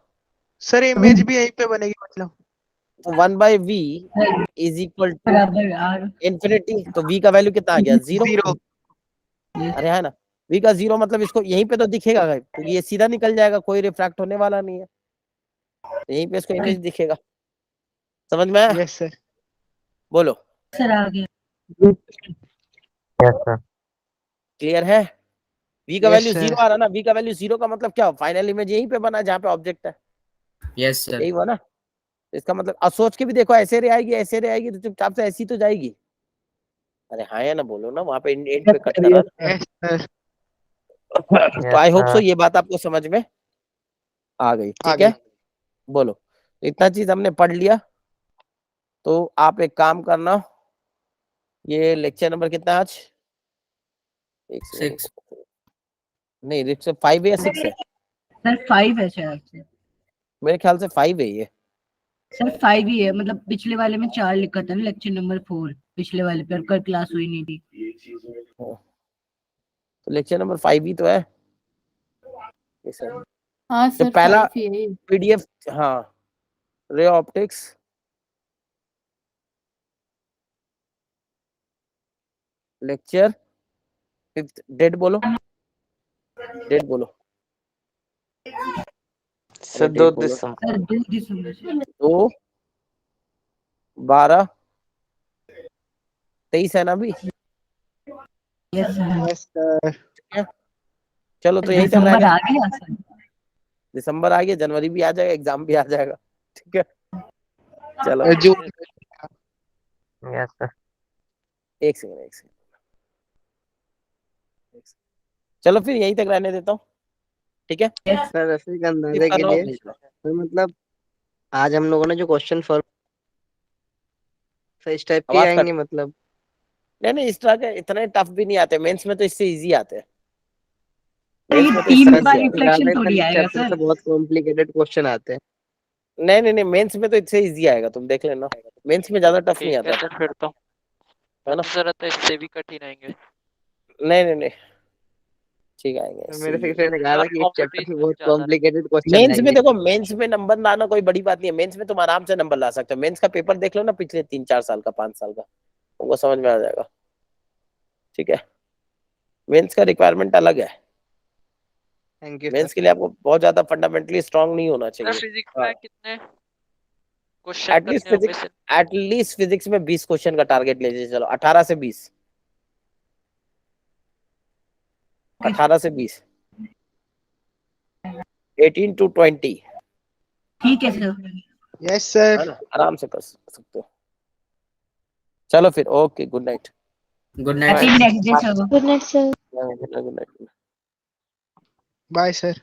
सर इमेज भी यहीं पे बनेगी मतलब। तो 1 by v is equal to बराबर आर इन्फिनिटी, तो v का वैल्यू कितना आ गया 0। 0 अरे है ना, v का 0 मतलब इसको यहीं पे तो दिखेगा क्योंकि ये सीधा निकल जाएगा, कोई रिफ्रैक्ट होने वाला नहीं है, तो यहीं पे इसको इमेज दिखेगा, समझ में आया। यस सर, बोलो सर आ गया क्लियर है। v का Yes, वैल्यू sir. 0 आ रहा ना, v का वैल्यू 0 का मतलब क्या, फाइनल इमेज यहीं पे बना जहाँ पे ऑब्जेक्ट है, यस सर, यही हुआ ना। इसका मतलब अब सोच के भी देखो, ऐसे रे आएगी ऐसे रे आएगी तो चुपचाप से ऐसी तो जाएगी। अरे हाँ या ना बोलो ना, वहां पे एंड पे कट करा ना। यस सर, तो आई होप सो ये बात आपको समझ में आ गई, ठीक है। बोलो इतना चीज हमने पढ़ लिया, तो आप एक काम करना, ये लेक्चर नंबर कितना है आज, एक 6 नहीं लेक्चर 5 है या 6 है, सर 5 है सर, मेरे ख्याल से 5 है ये। सर 5 ही है, मतलब पिछले वाले में 4 लिखा था ना, लेक्चर नंबर 4 पिछले वाले पर कल क्लास हुई नहीं थी। तो लेक्चर नंबर 5 ही तो है ये सर। हाँ तो सर पहला 5 ही है। पीडीएफ, हाँ ray optics lecture 5th, date बोलो, डेट बोलो सर डेट 2 बोलो। दिसंबर सर 2 दिसंबर से 2 12 23 है ना अभी, यस सर, यस सर, चलो तो यही तक दिसंबर रहने, आ गया सर। दिसंबर आ गया, जनवरी भी आ जाएगा, एग्जाम भी आ जाएगा, ठीक है। चलो जो एक सेकंड, चलो फिर यहीं तक रहने देता हूँ, ठीक है। सर ऐसे के अंदाजे इसका के नोट लिए भेज लो। तो मतलब आज हम लोगों ने जो क्वेश्चन सॉल्व इस टाइप के आवाज आएंगे कट, मतलब। नहीं इस तरह के इतने टफ भी नहीं आते, मेंस में तो इससे इजी आते हैं, मेंस ये में तो इस 3 तरह बार से आते रिफ्लेक्शन थोड़ी ज्यादातर आएगा चैप्टर सर। से बहुत कॉम्प्लिकेटेड क्वेश्चन आते हैं। हैं। नहीं मेंस में तो इससे इजी आएगा, तुम देख लेना, मेंस में ज्यादा टफ नहीं ठीक है आता सर, फिर तो है ना। मुझे लगता है इससे भी कठिन आएंगे। नहीं ठीक आएंगे तो इससे मेरे easy। सेक्रेटरी ने कहा था सर कि इस चैप्टर में कंपटीशन बहुत ज्यादा है। कॉम्प्लिकेटेड क्वेश्चन मेंस में आएंगे। देखो, मेंस में नंबर लाना कोई बड़ी बात नहीं है, मेंस में तुम आराम से नंबर ला सकते हो, मेंस का पेपर देख लो ना, पिछले 3-4 साल का 5 साल का, तुमको समझ में आ जाएगा, ठीक है। मेंस का रिक्वायरमेंट अलग है, थैंक यू मेंस सर। के लिए आपको बहुत ज्यादा फंडामेंटली स्ट्रांग नहीं होना सर चाहिए। फिजिक्स में कितने क्वेश्चन एटलीस्ट करने होंगे फिजिक्स, सर? एटलीस्ट फिजिक्स में 20 क्वेश्चन का टारगेट लीजिए, चलो 18 से 20, 18 से 20, 18 to 20, ठीक है सर। यस सर, है ना, आराम से कर सकते हो। चलो फिर okay, good night. Good night happy next day sir. Good night sir. Good night. Bye sir.